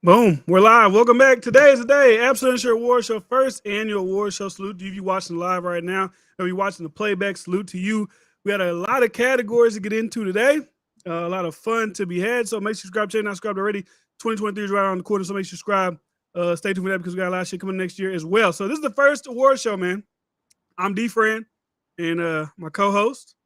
Boom. We're live. Welcome back. Today is the day. Absolute Insure Award Show, first annual award show. Salute to you if you're watching live right now. If you're watching the playback, salute to you. We got a lot of categories to get into today. A lot of fun to be had. So make sure you subscribe. Channel not subscribed already. 2023 is right around the corner. So make sure you subscribe. Stay tuned for that because we got a lot of shit coming next year as well. So this is the first award show, man. I'm D Fran and my co-host.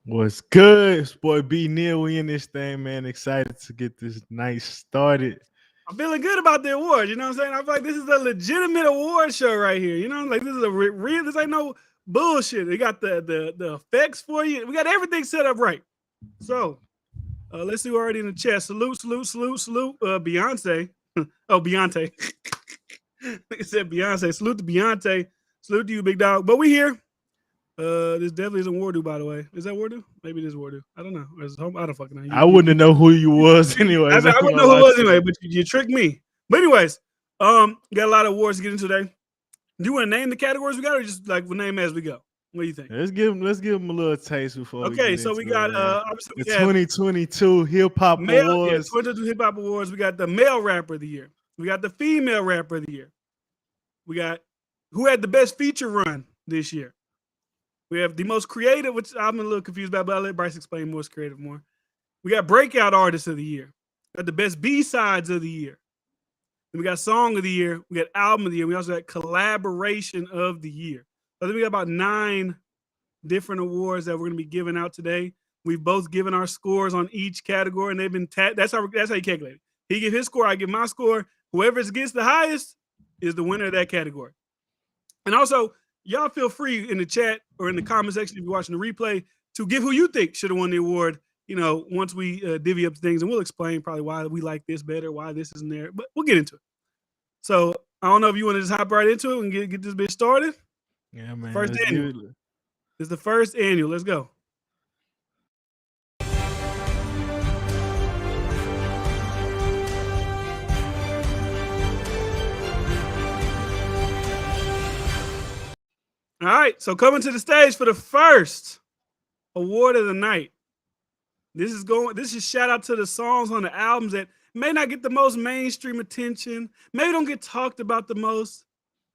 What's good? It's boy B Neil. We in this thing, man. Excited to get this night started. I'm feeling good about the award. You know what I'm saying? I feel like this is a legitimate award show right here. You know, like this is a real. This ain't no bullshit. We got the effects for you. We got everything set up right. So let's see who already in the chat. Salute, Beyonce. Oh, Beyonce. It said Beyonce. Salute to Beyonce. Salute to you, big dog. But we here. This definitely isn't Wardu, by the way. Is that Wardu? Maybe it is Wardu. I don't know. I don't fucking know. I wouldn't know who you was anyway. I wouldn't know who it was anyway, but you tricked me. But anyways, got a lot of awards to get into today. Do you want to name the categories we got, or just like we'll name as we go? What do you think? Let's give them a little taste before. Okay, so we got the 2022 Hip Hop Awards. 2022 Hip Hop Awards. We got the male rapper of the year. We got the female rapper of the year. We got who had the best feature run this year. We have the most creative, which I'm a little confused about, but I'll let Bryce explain most creative more. We got breakout artist of the year. We got the best B-sides of the year. Then we got song of the year. We got album of the year. We also got collaboration of the year. I think we got about 9 different awards that we're going to be giving out today. We've both given our scores on each category, and they've been that's how you calculate it. He give his score, I give my score. Whoever gets the highest is the winner of that category. And also, y'all feel free in the chat or in the comment section if you're watching the replay to give who you think should have won the award. You know, once we divvy up things, and we'll explain probably why we like this better, why this isn't there, but we'll get into it. So I don't know if you want to just hop right into it and get this bitch started. Yeah, man. First annual. It's the first annual. Let's go. All right, so coming to the stage for the first award of the night. This is shout out to the songs on the albums that may not get the most mainstream attention, maybe don't get talked about the most,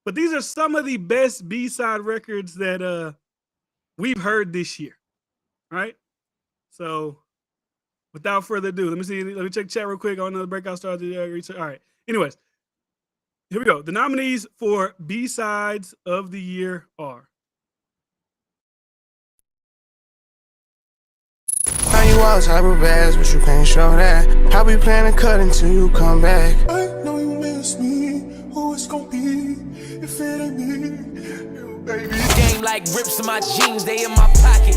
but these are some of the best B-side records that we've heard this year. Right? So without further ado, let me check chat real quick. I don't know the breakout started. All right. Anyways. Here we go. The nominees for B-sides of the year are. Now you all type of bags, but you can't show that. How we plan to cut until you come back. I know you miss me. Who it's gonna be if it ain't me? You, baby. Game like rips in my jeans, they in my pocket.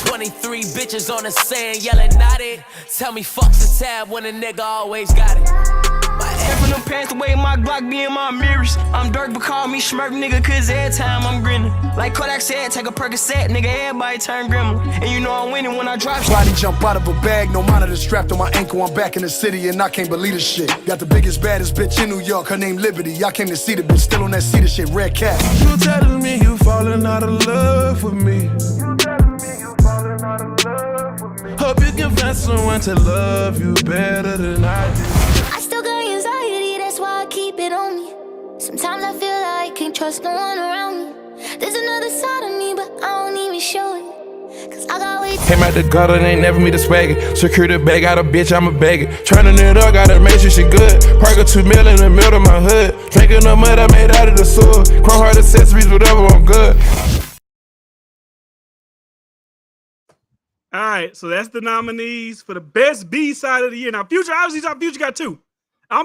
23 bitches on the sand yelling naughty. Tell me fuck's the tab when a nigga always got it. Step from them pants the way my Glock be in my mirrors. I'm dark, but call me smirk, nigga, cause every time I'm grinning. Like Kodak said, take a Percocet, nigga, everybody turn gremlin. And you know I'm winning when I drop shit. Body jump out of a bag, no monitor strapped on my ankle. I'm back in the city and I can't believe this shit. Got the biggest, baddest bitch in New York, her name Liberty. Y'all came to see the bitch, still on that cedar shit, red cat. You telling me you falling out of love with me. You telling me you falling out of love with me. Hope you can find someone to love you better than I do. I still got anxiety, that's why I keep it on me. Sometimes I feel like I can't trust no one around me. There's another side of me, but I don't even show it. Cause I got way too. Came out the gutter, they ain't never me the swagger. Secure the bag, got a bitch, I'm a bagger. Turning it up, gotta make sure she good. Park a 2 mil in the middle of my hood. Drinking the mud I made out of the sewer. Chrome heart accessories, whatever, I'm good. All right, so that's the nominees for the best B-side of the year. Now, Future, obviously, Future got 2.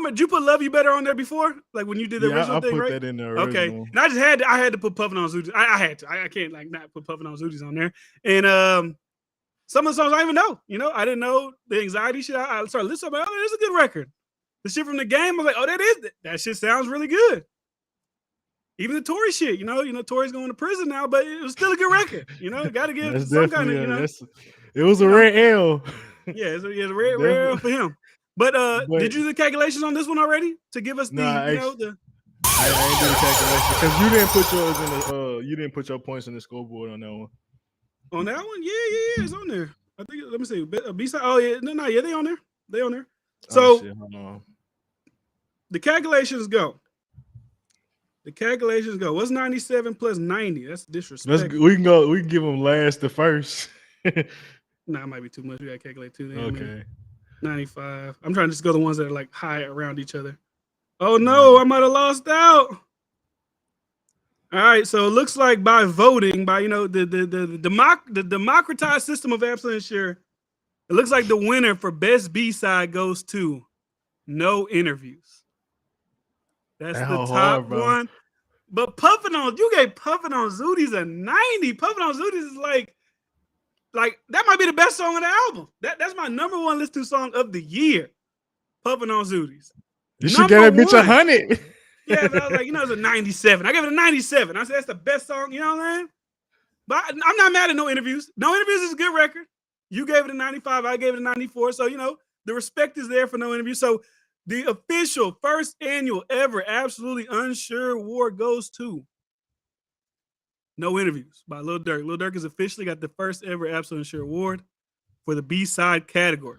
Did you put Love You Better on there before? Like when you did the original thing, right? I put that in there. Okay, and I had to put Puffin' on Zooties. I had to. I can't like not put Puffin' on Zooties on there. And some of the songs I didn't even know. You know, I didn't know the anxiety shit. I started listening. I'm like, oh, that's a good record. The shit from the game, I was like, oh, that shit sounds really good. Even the Tory shit, you know, Tory's going to prison now, but it was still a good record. You know, got to give some kind of, you know. It was a rare L. Yeah, it's a rare L for him. But did you do the calculations on this one already to give us the? I ain't do the calculation because you didn't put yours in the. You didn't put your points in the scoreboard on that one. On that one, yeah, it's on there. I think. Let me see. B-side. Oh yeah, no, yeah, they on there. So shit, hold on. the calculations go. The calculations go. What's 97 plus 90? That's disrespect. We can go. We can give them last to first. Nah, it might be too much. We gotta calculate too. Okay. 95. I'm trying to just go the ones that are like high around each other. Oh no, I might have lost out. All right, so it looks like by voting, by the democratized system of absolute and sure, it looks like the winner for best B-side goes to No Interviews. That's the top hard, one. But you gave Puffin' on Zooties a 90. Puffin' on Zooties is like that might be the best song on the album. That's my number one listened to song of the year. Puffin' on Zooties. You should get that bitch 100. Yeah, but I was like, it's a 97. I gave it a 97. I said that's the best song, you know what I'm saying? But I'm not mad at No Interviews. No Interviews is a good record. You gave it a 95. I gave it a 94. So, the respect is there for No Interviews. So the official first annual ever Absolutely Unsure award goes to No Interviews by Lil Durk. Lil Durk has officially got the first ever Absolutely Unsure award for the B-side category.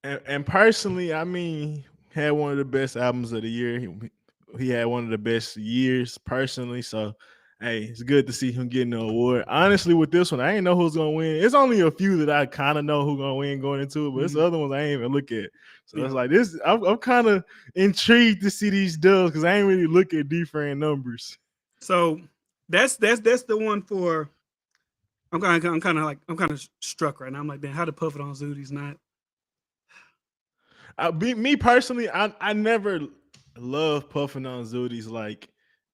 And personally, I mean, had one of the best albums of the year. He had one of the best years personally. So, hey, it's good to see him getting the award. Honestly, with this one, I ain't know who's gonna win. It's only a few that I kind of know who's gonna win going into it, but it's other ones I ain't even look at. So it's like this. I'm kind of intrigued to see these dubs because I ain't really look at different numbers. So that's the one for. I'm kind of struck right now. I'm like, damn, how to Puff It on Zooties not? Me personally, I never loved Puffin' on Zooties like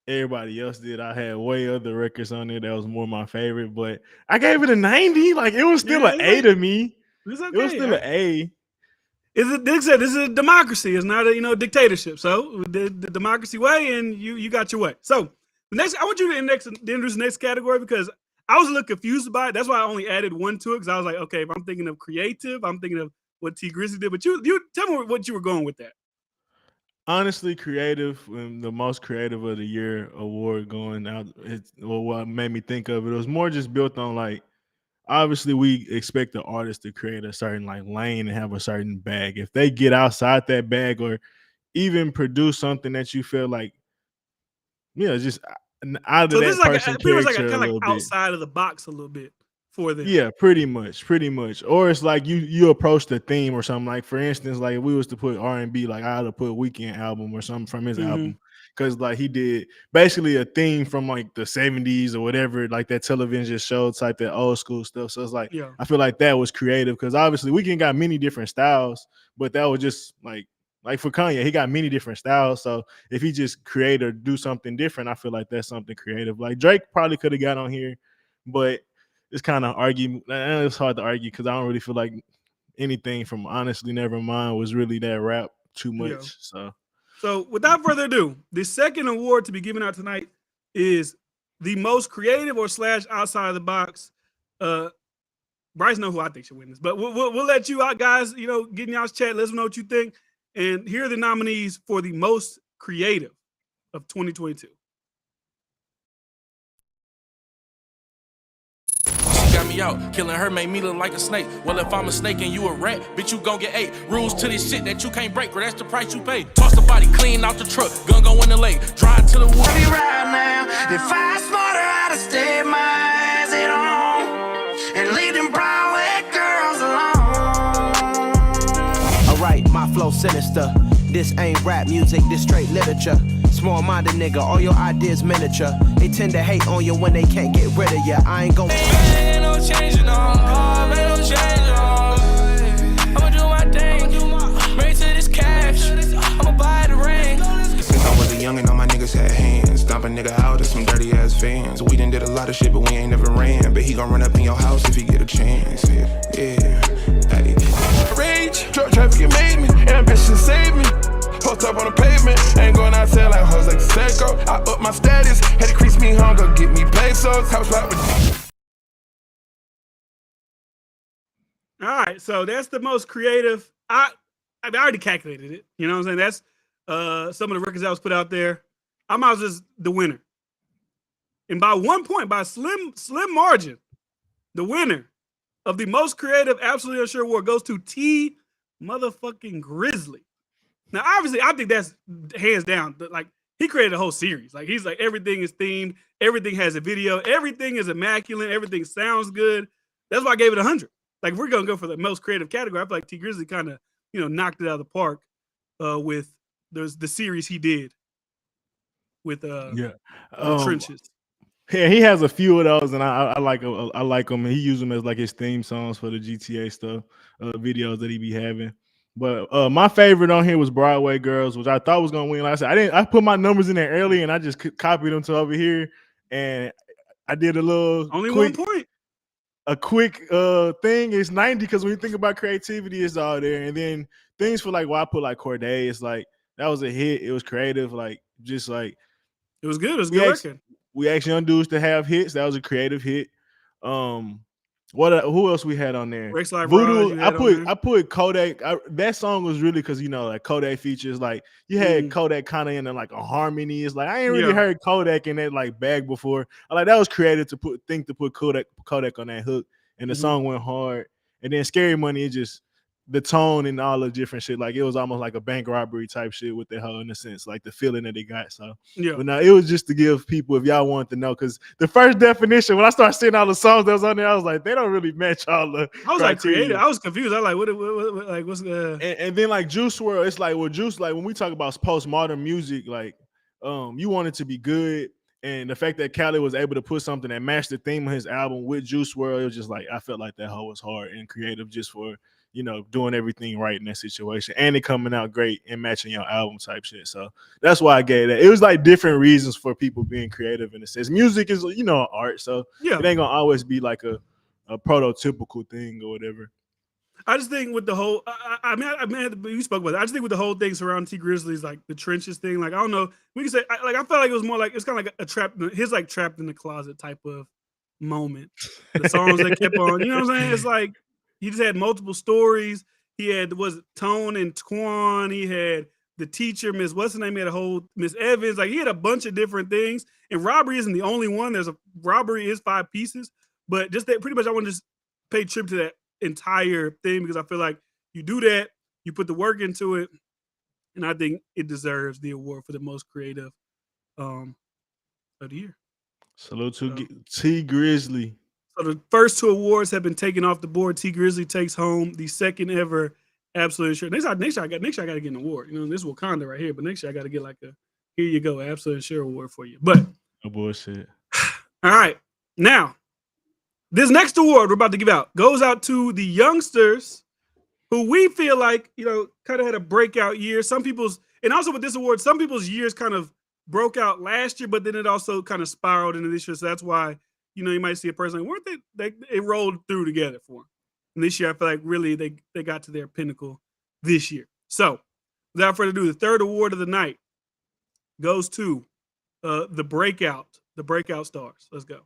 everybody else did. I had way other records on there that was more my favorite, but I gave it a 90. Like it was still an A to me. It's okay. It was still an A. This is a democracy. It's not a dictatorship. So the democracy way, and you got your way. So the next, I want you to introduce the next category because I was a little confused about it. That's why I only added one to it because I was like, okay, if I'm thinking of creative, I'm thinking of what T Grizzly did. But you tell me what you were going with that. Honestly, creative and the most creative of the year award going out. What made me think of it was more just built on like, obviously we expect the artist to create a certain like lane and have a certain bag. If they get outside that bag or even produce something that you feel like, just out of that person character a little bit. Outside of the box a little bit for them. Yeah, pretty much. Or it's like you approach the theme or something. Like for instance, like if we was to put R&B, like I had to put Weeknd album or something from his album. Because like he did basically a theme from like the 70s or whatever, like that television show type, that old school stuff. So it's like I feel like that was creative because obviously Weeknd got many different styles, but that was just like for Kanye, he got many different styles. So if he just create or do something different, I feel like that's something creative. Like Drake probably could have got on here, but it's kind of it's hard to argue because I don't really feel like anything from Honestly Nevermind was really that rap too much. So without further ado, the second award to be given out tonight is the most creative or / outside of the box. Bryce know who I think should win this, but we'll let you out, guys. Get in y'all's chat. Let us know what you think. And here are the nominees for the most creative of 2022. Got me out, killing her made me look like a snake. Well, if I'm a snake and you a rat, bitch, you gon' get 8 rules to this shit that you can't break, bro. That's the price you pay. Toss the body clean out the truck, gun go in the lake, drive to the wood. Be right now, if I smarter, I'd stay my exit on and leave them Broadway girls alone. Alright, my flow sinister. This ain't rap music, this straight literature. Small-minded nigga, all your ideas miniature. They tend to hate on you when they can't get rid of you. I ain't gon' ain't no changing on, ain't no changing on. I'ma do my thing, bring to this cash, I'ma buy the ring. Since I was a youngin', all my niggas had hands. Stomp a nigga out of some dirty ass fans. We done did a lot of shit, but we ain't never ran. But he gon' run up in your house if he get a chance. Yeah. Hey. Rage, drug trafficking made me, ambition saved me. Post up on the pavement, ain't going outside like hoes like Seiko. I up my status, had to crease me hunger, get me pesos. House right with. All right, so that's the most creative. I already calculated it. You know what I'm saying? That's some of the records that was put out there. I might as well just the winner, and by 1 point, by a slim margin, the winner of the most creative Absolutely Unsure award goes to T motherfucking Grizzly. Now, obviously, I think that's hands down. Like he created a whole series. Like he's like everything is themed, everything has a video, everything is immaculate, everything sounds good. That's why I gave it 100. Like if we're gonna go for the most creative category, I feel like T Grizzly kind of knocked it out of the park with the series he did with the Trenches. Yeah, he has a few of those, and I like him. He used them as like his theme songs for the GTA stuff, videos that he be having. But my favorite on here was Broadway Girls, which I thought was gonna win. Like I said, I put my numbers in there early, and I just copied them to over here, and I did a little only quick, 1 point. A quick thing is 90 because when you think about creativity, it's all there, and then things for like I put like Corday. It's like that was a hit. It was creative, like just like it was good. It was a good record. We asked young dudes to have hits. That was a creative hit. Who else we had on there? Voodoo. I put Kodak. That song was really because like Kodak features. Like you had Kodak kind of in like a harmony. It's like I ain't really heard Kodak in that like bag before. I like that was creative to put Kodak on that hook, and the song went hard. And then Scary Money is just the tone and all the different shit. Like it was almost like a bank robbery type shit with the whole, in a sense, like the feeling that they got. So but now it was just to give people, if y'all wanted to know, because the first definition, when I started seeing all the songs that was on there, I was like, they don't really match all the I was like creative. I was confused. I was like, what like what's and then like Juice WRLD, it's like Juice, like when we talk about postmodern music, like you want it to be good. And the fact that Khaled was able to put something that matched the theme of his album with Juice WRLD, it was just like I felt like that whole was hard and creative just for doing everything right in that situation, and it coming out great and matching your album type shit. So that's why I gave that. It was like different reasons for people being creative in a sense. Music is art, so it ain't gonna always be like a prototypical thing or whatever. I just think with the whole, I mean, you spoke about it. I just think with the whole thing surrounding T Grizzly's like the Trenches thing, like I don't know, we can say I felt like it was more like it's kind of like a trapped in the closet type of moment. The songs that kept on, you know what I'm saying? It's like he just had multiple stories. He had Tone and Twan. He had the teacher, Miss what's her name? He had a whole Miss Evans. Like he had a bunch of different things. And Robbery isn't the only one. There's a Robbery is 5 pieces, but just that pretty much I want to just pay tribute to that entire thing because I feel like you do that, you put the work into it, and I think it deserves the award for the most creative of the year. Salute to T Grizzly. So the first 2 awards have been taken off the board. T Grizzly takes home the second ever Absolute Insurance. Next year I got to get an award. This is Wakanda right here, but next year I got to get like a here you go Absolute Insurance award for you. But no bullshit. All right, now this next award we're about to give out goes out to the youngsters who we feel like kind of had a breakout year. Some people's, and also with this award, some people's years kind of broke out last year, but then it also kind of spiraled into this year. So that's why. You might see a person like, weren't they it rolled through together for them. And this year, I feel like really they got to their pinnacle this year. So without further ado, the third award of the night goes to the breakout stars. Let's go.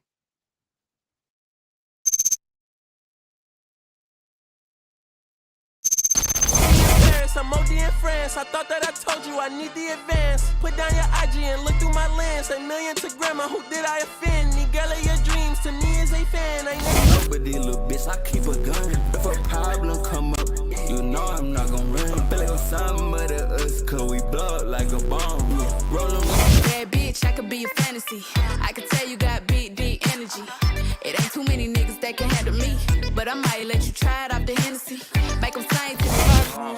I'm OD in France. I thought that I told you I need the advance. Put down your IG and look through my lens. A million to grandma, who did I offend? The girl of your dreams to me is a fan. I never with these little bitch, I keep a gun. If a problem come up, you know I'm not gonna run. I feel like I'm somebody us, cause we blow up like a bomb. Rollin' bad bitch, I could be a fantasy. I could tell you got big, deep energy. It ain't too many niggas that can handle me. But I might let you try it off the Hennessy. Make them sing to the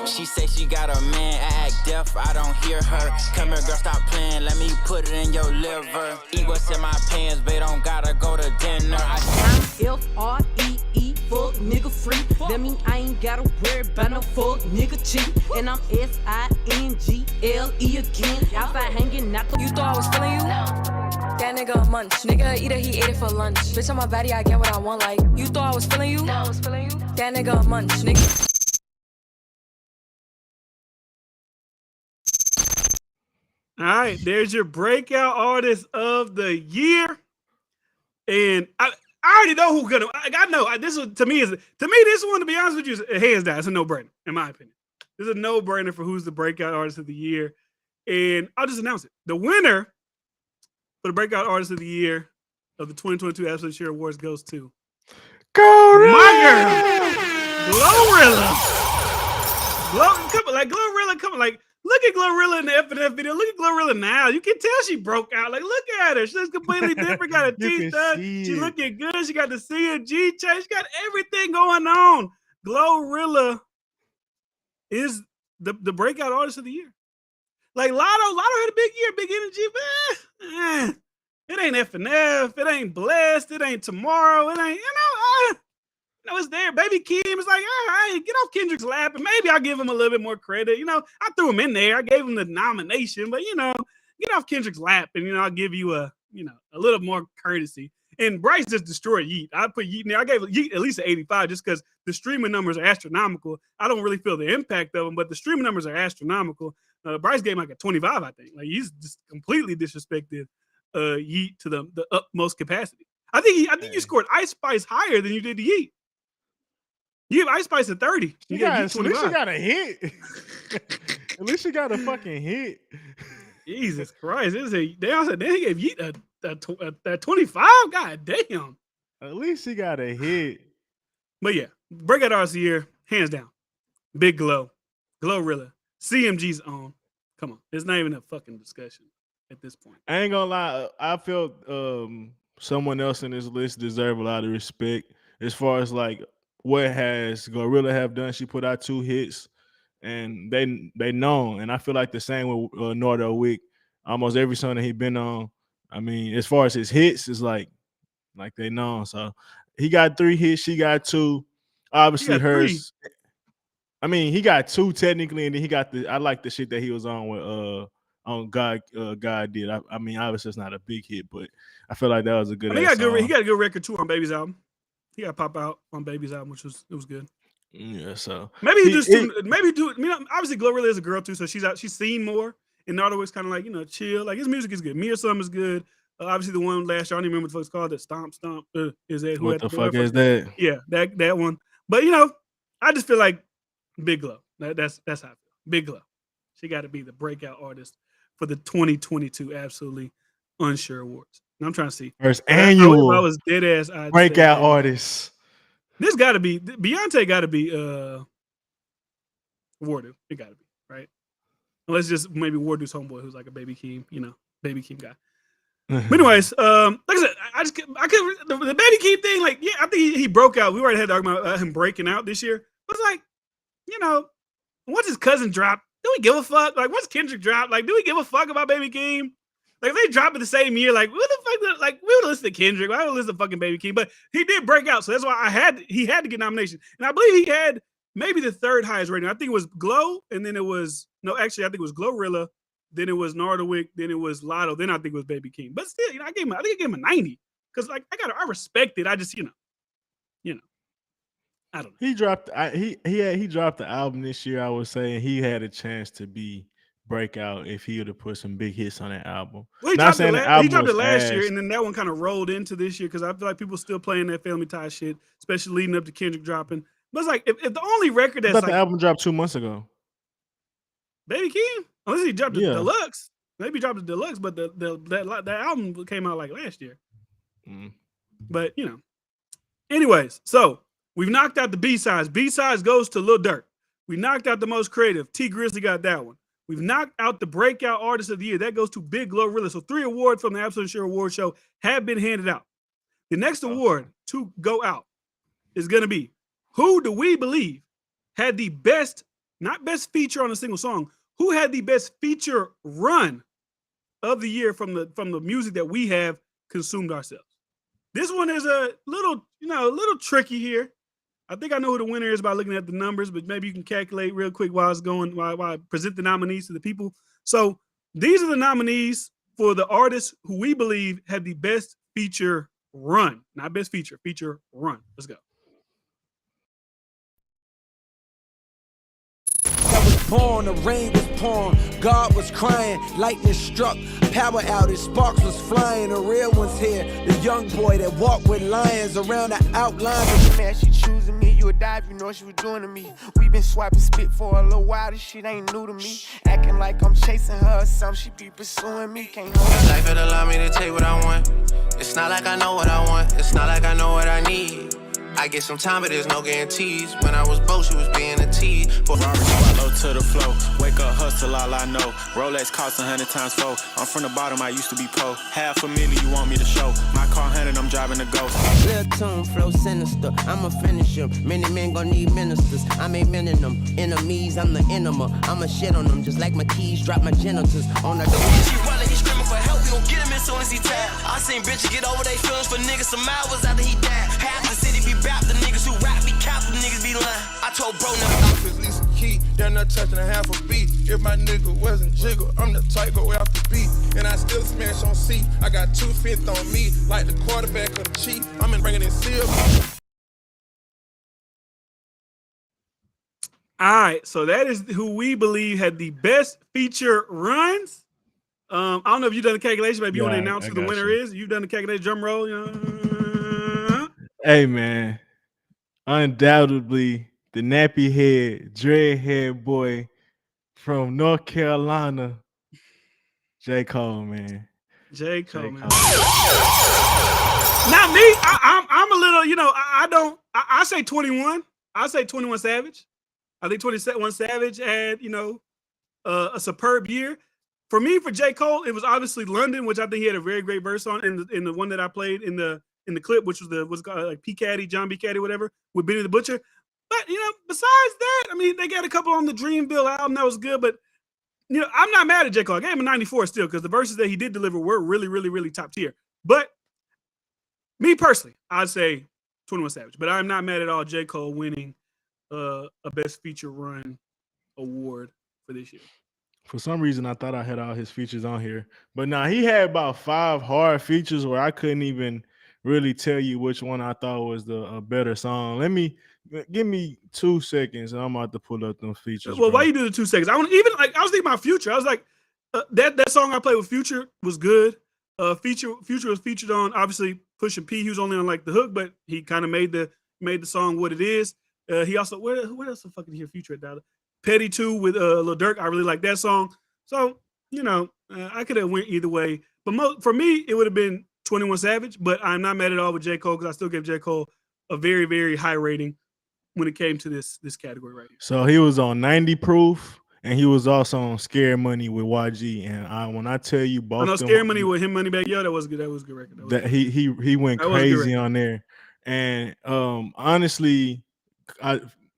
She say she got a man, I act deaf, I don't hear her. Come here, girl, stop playing, let me put it in your liver. Eat what's in my pants, babe, don't gotta go to dinner. I'm F-R-E-E, fuck nigga free. That mean I ain't gotta worry about no fuck nigga cheat. And I'm S-I-N-G-L-E again. Outside hanging out. You thought I was feeling you? That nigga a munch. Nigga eat it, he ate it for lunch. Bitch on my body, I get what I want. Like, you thought I was feeling you? That nigga a munch. Nigga. All right, there's your breakout artist of the year. And I already know who's gonna. I know this one to me. This one, to be honest with you, is hands down. It's a no-brainer, in my opinion. This is a no-brainer for who's the breakout artist of the year. And I'll just announce it. The winner for the breakout artist of the year of the 2022 Absolute Share Awards goes to my girl, Glorilla. Glorilla, come on. Look at Glorilla in the F&F video. Look at Glorilla now. You can tell she broke out. Like, look at her. She's completely different. Got her teeth done. She looking good. She got the CNG change. She got everything going on. Glorilla is the breakout artist of the year. Like Lotto had a big year, big energy, man. It ain't F&F. It ain't Blessed. It ain't Tomorrow. It ain't, it's there. Baby Kim is like, all right, get off Kendrick's lap, and maybe I'll give him a little bit more credit. I threw him in there. I gave him the nomination, but get off Kendrick's lap, and I'll give you a little more courtesy. And Bryce just destroyed Yeet. I put Yeet in there. I gave Yeet at least an 85 just because the streaming numbers are astronomical. I don't really feel the impact of them, but the streaming numbers are astronomical. Bryce gave him like a 25, I think. Like he's just completely disrespected Yeet to the utmost capacity. I think you scored Ice Spice higher than you did to Yeet. You have Ice Spice at 30. At least you got a hit. At least you got a fucking hit. Jesus Christ. They gave Yeet a 25? God damn. At least he got a hit. But yeah, breakout artist of the year, hands down. Big Glow. Glorilla. CMG's own. Come on. It's not even a fucking discussion at this point. I ain't gonna lie. I felt someone else in this list deserve a lot of respect as far as like what has Glorilla have done. She put out 2 hits and they known. And I feel like the same with Nordo Wick. Almost every song that he been on. I mean, as far as his hits, it's like they know. So he got 3 hits, she got 2. Obviously hers. 3. I mean, he got 2 technically, and then he got I like the shit that he was on with on God did. I mean, obviously it's not a big hit, but I feel like that was a good. He got a good record too on Baby's album. He got pop out on Baby's album, which was good. Yeah, so maybe obviously Glorilla is a girl too, so she's seen more. And Nardo is kind of like chill. Like his music is good. Me or Some is good. Obviously the one last year, I don't even remember what the fuck it's called. That Stomp is that? What the fuck is that? Yeah, that one. But I just feel like Big Glow. That's how I feel. Big Glow. She got to be the breakout artist for the 2022 Absolutely Unsure Awards. And I'm trying to see. First annual. If I was dead ass. Breakout artist. This got to be Beyonce. Got to be Wardu. It got to be right. Unless just maybe Wardu's homeboy, who's like a Baby Keem, Baby Keem guy. But anyways, like I said, I could the Baby Keem thing. Like, yeah, I think he broke out. We already had to argue about him breaking out this year. But it's like, once his cousin dropped, do we give a fuck? Like, once Kendrick dropped, like, do we give a fuck about Baby Keem? Like, if they drop it the same year, like, what the fuck? Like, we would listen to Kendrick. I would listen to fucking Baby Keem. But he did break out, so that's why he had to get nomination. And I believe he had maybe the 3rd highest rating. I think it was Glow, and then it was I think it was Glorilla, then it was Nardo Wick, then it was Lotto, then I think it was Baby Keem. But still, I think I gave him a 90 because like I respect it. I just I don't know. He dropped he dropped the album this year. I was saying he had a chance to be breakout if he would have put some big hits on that album. Well, he dropped it last year, and then that one kind of rolled into this year because I feel like people still playing that Family Ties shit, especially leading up to Kendrick dropping. But it's like if the only record that's the album dropped 2 months ago. Baby Keem, unless he dropped the deluxe, maybe he dropped the deluxe, but that album came out like last year. But anyways, so we've knocked out the B-sides. B-sides goes to Lil Durk. We knocked out the most creative. T Grizzly got that one. We've knocked out the breakout artist of the year. That goes to Big Glorilla. So 3 awards from the Absolute Sure Award Show have been handed out. The next award to go out is going to be, who do we believe had the best, not best feature on a single song, who had the best feature run of the year from the music that we have consumed ourselves? This one is a little tricky here. I think I know who the winner is by looking at the numbers, but maybe you can calculate real quick while I present the nominees to the people. So these are the nominees for the artists who we believe had the best feature run, not best feature run. Let's go. Born, the rain was pouring, God was crying, lightning struck, power outage, sparks was flying, the real one's here, the young boy that walked with lions around the outlines. Man, she choosing me, you would die if you know what she was doing to me. We been swiping spit for a little while, this shit ain't new to me. Acting like I'm chasing her or something, she be pursuing me, can't hold it. Life it allow me to take what I want. It's not like I know what I want, it's not like I know what I need. I get some time, but there's no guarantees. When I was broke, she was being a tease. Robert swallow to the flow. Wake up, hustle, all I know. Rolex cost 100 times 4. I'm from the bottom, I used to be po. $500,000 you want me to show. My car 100, I'm driving the ghost. Lil' tune, flow sinister. I'ma finish him. Many men gon' need ministers. I ain't mending them. Enemies, I'm the enema. I'ma shit on them just like my keys. Drop my genitals on the door. She running, he screaming for help. We gon' get him as soon as he tap. I seen bitches get over their feelings for niggas some hours after he died. Half the city be bap, the niggas who rap be cap, the niggas be lying. I told bro now. At least a key, they're not touching a half a beat. If my nigga wasn't jiggle, I'm the type go after beat. And I still smash on C. I got 2/5 on me, like the quarterback of the Chief. I'm in bringing in silver. All right, so that is who we believe had the best feature runs. I don't know if you've done the calculation. Maybe you want to announce who the winner is. You've done the calculation. Drum roll. Hey, man. Undoubtedly, the nappy head, dreadhead boy from North Carolina, J. Cole, man. J. Cole, man. Not me. I'm a little, I say 21. I say 21 Savage. I think 21 Savage had, a superb year. For me, for J. Cole, it was obviously London, which I think he had a very great verse on, in the one that I played in the clip, which was what's called like P. Caddy, John B. Caddy, whatever, with Benny the Butcher. But besides that, I mean, they got a couple on the Dreamville album that was good, but I'm not mad at J. Cole. I gave him a 94 still because the verses that he did deliver were really, really, really top tier. But me personally, I'd say 21 Savage. But I'm not mad at all J. Cole winning a Best Feature Run award for this year. For some reason, I thought I had all his features on here. But now he had about 5 hard features where I couldn't even really tell you which one I thought was the better song. Give me 2 seconds and I'm about to pull up them features. Well, bro. why you do the 2 seconds? I was thinking about Future. I was like, that song I played with Future was good. Future was featured on, obviously, Pusha P. He was only on like the hook, but he kind of made the song what it is. He also, where else the fucking hear Future at, Dollar? Petty 2 with Lil Durk. I really like that song. So, I could have went either way. But for me, it would have been 21 Savage, but I'm not mad at all with J. Cole because I still give J. Cole a very, very high rating when it came to this category right here. So he was on 90 Proof, and he was also on Scare Money with YG. And when I tell you both, I know Scare Money with him, Moneybagg Yo, that was good. That was a good record. He went crazy on there. And honestly,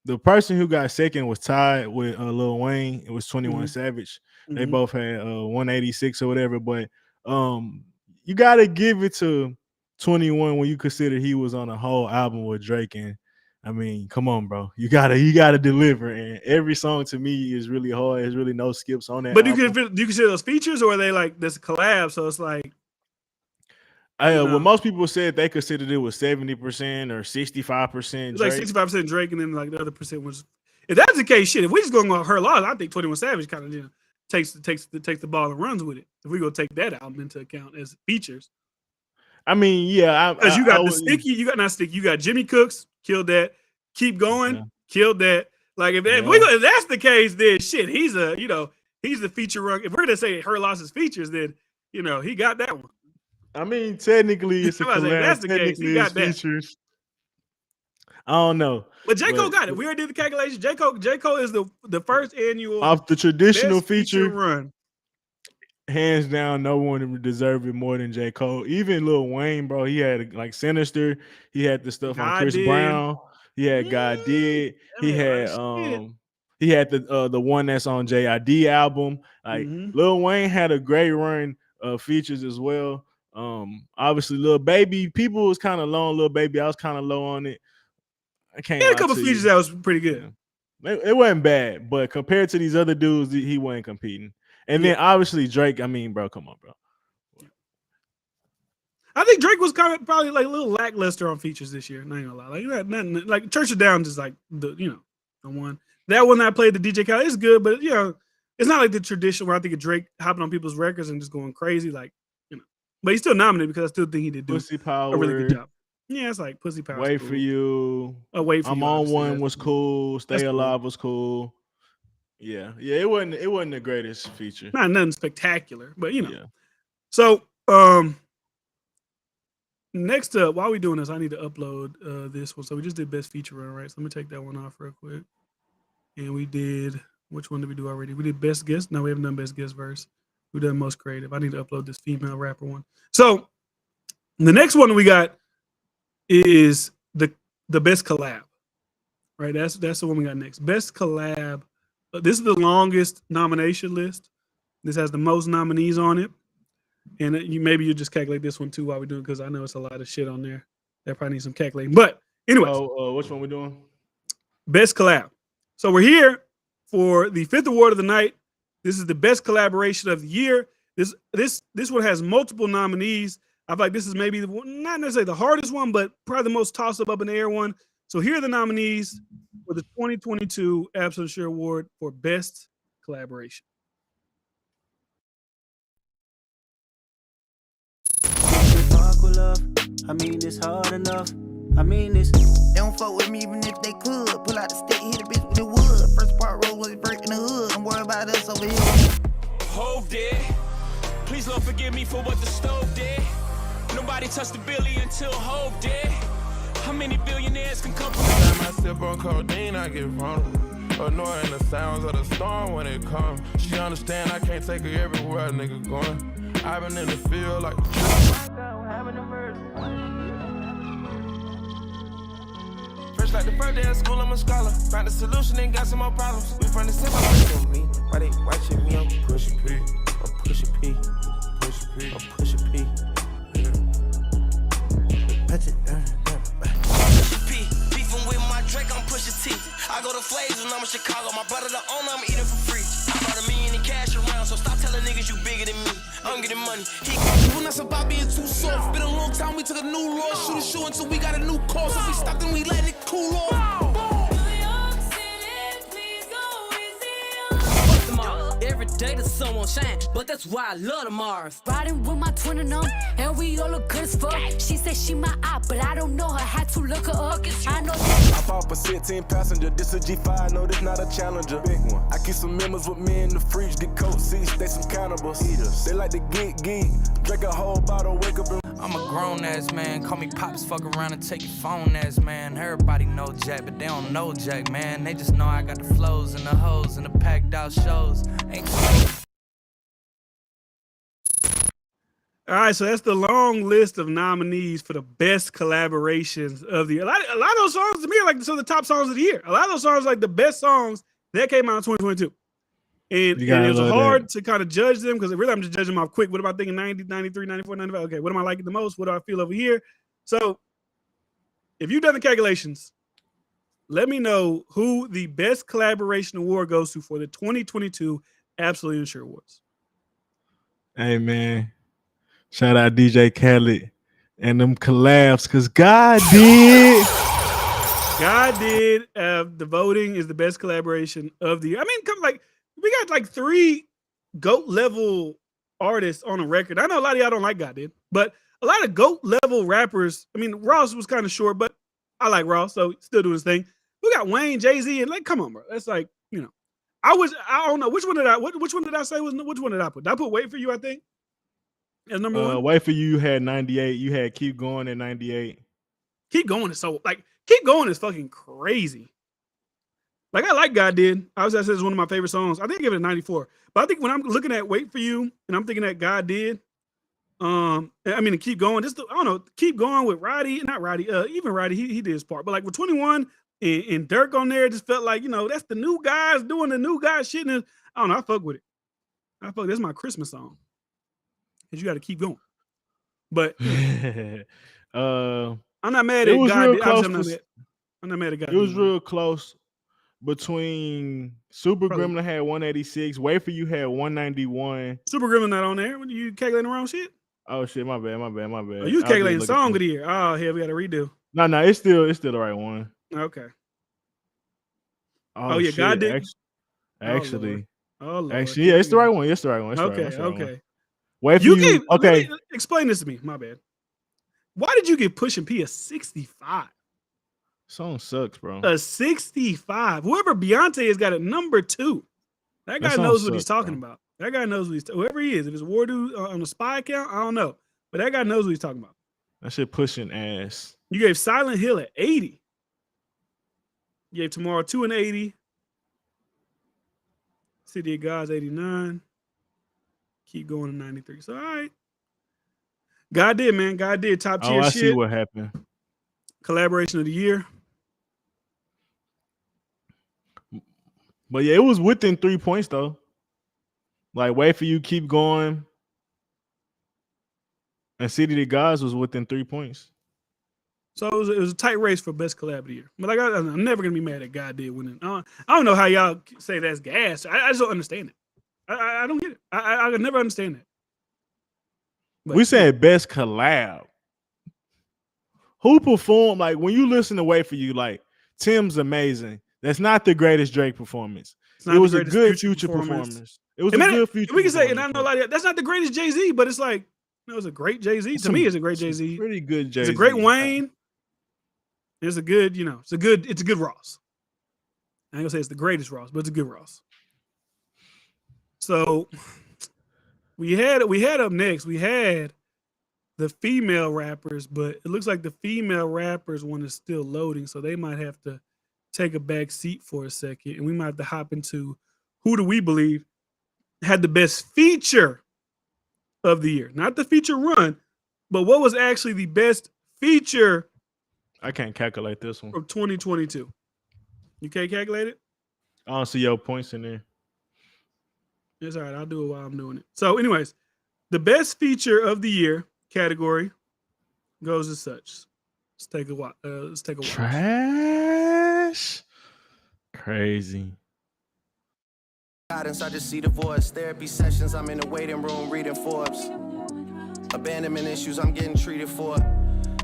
the person who got second was tied with Lil Wayne. It was 21 Savage. They both had 186 or whatever. But you got to give it to 21 when you consider he was on a whole album with Drake. And I mean, come on, bro. You gotta deliver. And every song to me is really hard. There's really no skips on that. But do you consider those features, or are they like this collab? So it's like, well, most people said they considered it was 70% or 65%. It's like 65% Drake, and then like the other percent was. If that's the case, shit. If we just going on her laws, I think 21 Savage kind of takes the ball and runs with it. If we go take that album into account as features. I mean, yeah, because you got Sticky, you got not Sticky, you got Jimmy Cooks, killed that. Keep Going, killed that. Like if that's the case, then shit, he's the feature run. If we're gonna say her loss is features, then he got that one. I mean, technically it's a collab. That's the case. He got that. Features. I don't know. But J. Cole got it. We already did the calculation. J. Cole is the first annual off the traditional best feature run. Hands down, no one deserved it more than J. Cole. Even Lil Wayne, bro, he had like Sinister. He had the stuff on Chris Brown. He had God Did. He had the one that's on JID album. Like Lil Wayne had a great run of features as well. Obviously, Lil Baby, people was kind of low on Lil Baby. I was kind of low on it. I can't. He had a couple features that was pretty good. Yeah. It wasn't bad, but compared to these other dudes, he wasn't competing. And then obviously Drake. I mean, bro, come on, bro. I think Drake was kind of probably like a little lackluster on features this year. Not gonna lie, like nothing. Like Church of Downs is like the one. That one I played the DJ Khaled is good, but it's not like the tradition where I think of Drake hopping on people's records and just going crazy, like But he's still nominated because I still think he did do a really good job. Yeah, it's like Pussy Power. Wait for You. Wait for You. I'm on One was cool. Stay Alive was cool. Yeah, it wasn't the greatest feature. Not nothing spectacular, but So Next up, while we doing this, I need to upload this one. So we just did best feature run, right? So let me take that one off real quick. And we did, which one did we do already? We did best guest. No, we haven't done best guest verse. We done most creative. I need to upload this female rapper one. So the next one we got is the best collab, right? That's the one we got next. Best collab. This is the longest nomination list. This has the most nominees on it. And maybe you just calculate this one too while we're doing, because I know it's a lot of shit on there. That probably needs some calculating. But anyways. Which one we doing? Best collab. So we're here for the 5th award of the night. This is the best collaboration of the year. This one has multiple nominees. I feel like this is maybe not necessarily the hardest one, but probably the most toss up in the air one. So here are the nominees for the 2022 Absolute Sure Award for best collaboration. I mean, it's hard enough. I mean, it's. They don't fuck with me even if they could. Pull out the stick, hit a bitch with the wood. First part roll was break in the hood. Don't worry about us over here. Hove did. Please Lord forgive me for what the stove did. Nobody touched the Billy until Hove did. How many billionaires can come from? Every time I sip on codeine, I get vulnerable. Annoying the sounds of the storm when it comes. She understand I can't take her everywhere a nigga going. I've been in the field like. Fresh like the first day of school, I'm a scholar. Found a solution and got some more problems. We from the same place on me. Why they watching me? I'm pushing P. I'm pushing P. Pushing P. I'm pushing P. Pushing P. Beefing with my Drake, I'm pushing T. I go to Flays when I'm in Chicago. My brother the owner, I'm eating for free. I brought $1 million in cash around, so stop telling niggas you bigger than me. I'm getting money. When that's about being too soft. Been a long time, we took a new law. Shoot a shoe until we got a new cause. If we stop, then we let it cool off. Every day the sun won't shine, but that's why I love the Mars. Riding with my twin and them, and we all look good as fuck. She said she my eye, but I don't know her. Had to look her up. I know I bought a 16 passenger. This a G5, no, this not a Challenger. Big one. I keep some members with me in the fridge. The coat seats, they some cannibals. Eaters. They like to geek. Drink a whole bottle, wake up and. I'm a grown ass man, call me pops, fuck around and take your phone ass man. Everybody know Jack, but they don't know Jack, man. They just know I got the flows and the hoes and the packed out shows. Ain't All right, so that's the long list of nominees for the best collaborations of the year. A lot of those songs to me are like some of the top songs of the year. A lot of those songs are like the best songs that came out in 2022. And it was hard to kind of judge them because really I'm just judging them off quick. What am I thinking? 90, 93, 94, 95? Okay, what am I liking the most? What do I feel over here? So if you've done the calculations, let me know who the best collaboration award goes to for the 2022 Absolutely Unsure Awards. Hey, man. Shout out DJ Khaled and them collabs because God did. God did. The voting is the best collaboration of the year. I mean, we got like 3 GOAT level artists on a record. I know a lot of y'all don't like God did, but a lot of GOAT level rappers. I mean, Ross was kind of short, but I like Ross, so still doing his thing. We got Wayne, Jay-Z, and like, come on, bro. That's like, I don't know which one did I say was which one did I put? Did I put Wait For You? I think as number 1. Wait For You had 98. You had Keep Going at 98. Keep Going is Keep Going is fucking crazy. Like, I like God Did. I said it's one of my favorite songs. I think I give it a 94. But I think when I'm looking at Wait For You and I'm thinking that God Did, Keep Going. I don't know, Keep Going with Roddy, not Roddy, even Roddy, he did his part. But like with 21 and Dirk on there, it just felt like, that's the new guys doing the new guy shit. And I don't know, I fuck with it. That's my Christmas song. Because you got to keep going. But I'm not mad at God. I'm not mad at God. It was real close between Super Gremlin had 186. Wait For You had 191. Super Gremlin not on there. When you calculating the wrong shit? Oh shit, my bad. Oh, you calculating song of the year. Oh, hell, we got to redo. No, it's still the right one. Okay. Oh yeah, shit. God did. Actually. Oh Lord. Actually, yeah, it's the right one. It's the right one. Okay. Wait For You. Okay. Explain this to me. My bad. Why did you give Pushin P a 65? Song sucks, bro. A 65. Whoever Beyonce has got at number 2. That guy knows what he's talking about. That guy knows what whoever he is. If it's a war dude on a spy account, I don't know. But that guy knows what he's talking about. That shit pushing ass. You gave Silent Hill at 80. You gave Tomorrow 2 and 80. City of Gods 89. Keep going to 93. So all right. God did, man. God did. Top tier I shit. see what happened. Collaboration of the year. But yeah, it was within 3 points though. Like Wait for You, Keep Going, and City of Gods was within 3 points. So it was a tight race for best collab of the year. But like I'm never gonna be mad at God did winning. I don't know how y'all say that's gas. I just don't understand it. I don't get it. I could never understand that. But, We said best collab. Who performed? Like when you listen to Wait for You, like Tim's amazing. That's not the greatest Drake performance. It was a good Future performance. It was a good Future. We can say, and I know like that's not the greatest Jay-Z, but it's like it was a great Jay-Z. To me, it's a great Jay-Z. Pretty good Jay-Z. It's a great Wayne. It's a good, it's a good Ross. I ain't gonna say it's the greatest Ross, but it's a good Ross. So we had up next. We had the female rappers, but it looks like the female rappers one is still loading, so they might have to take a back seat for a second, and we might have to hop into who do we believe had the best feature of the year, not the feature run, but what was actually the best feature. I can't calculate this one. From 2022. You can't calculate it? I don't see your points in there. It's all right. I'll do it while I'm doing it. So, anyways, the best feature of the year category goes as such. Let's take a watch. Trash. Crazy. Guidance, I just see the voice. Therapy sessions, I'm in the waiting room reading Forbes. Abandonment issues, I'm getting treated for.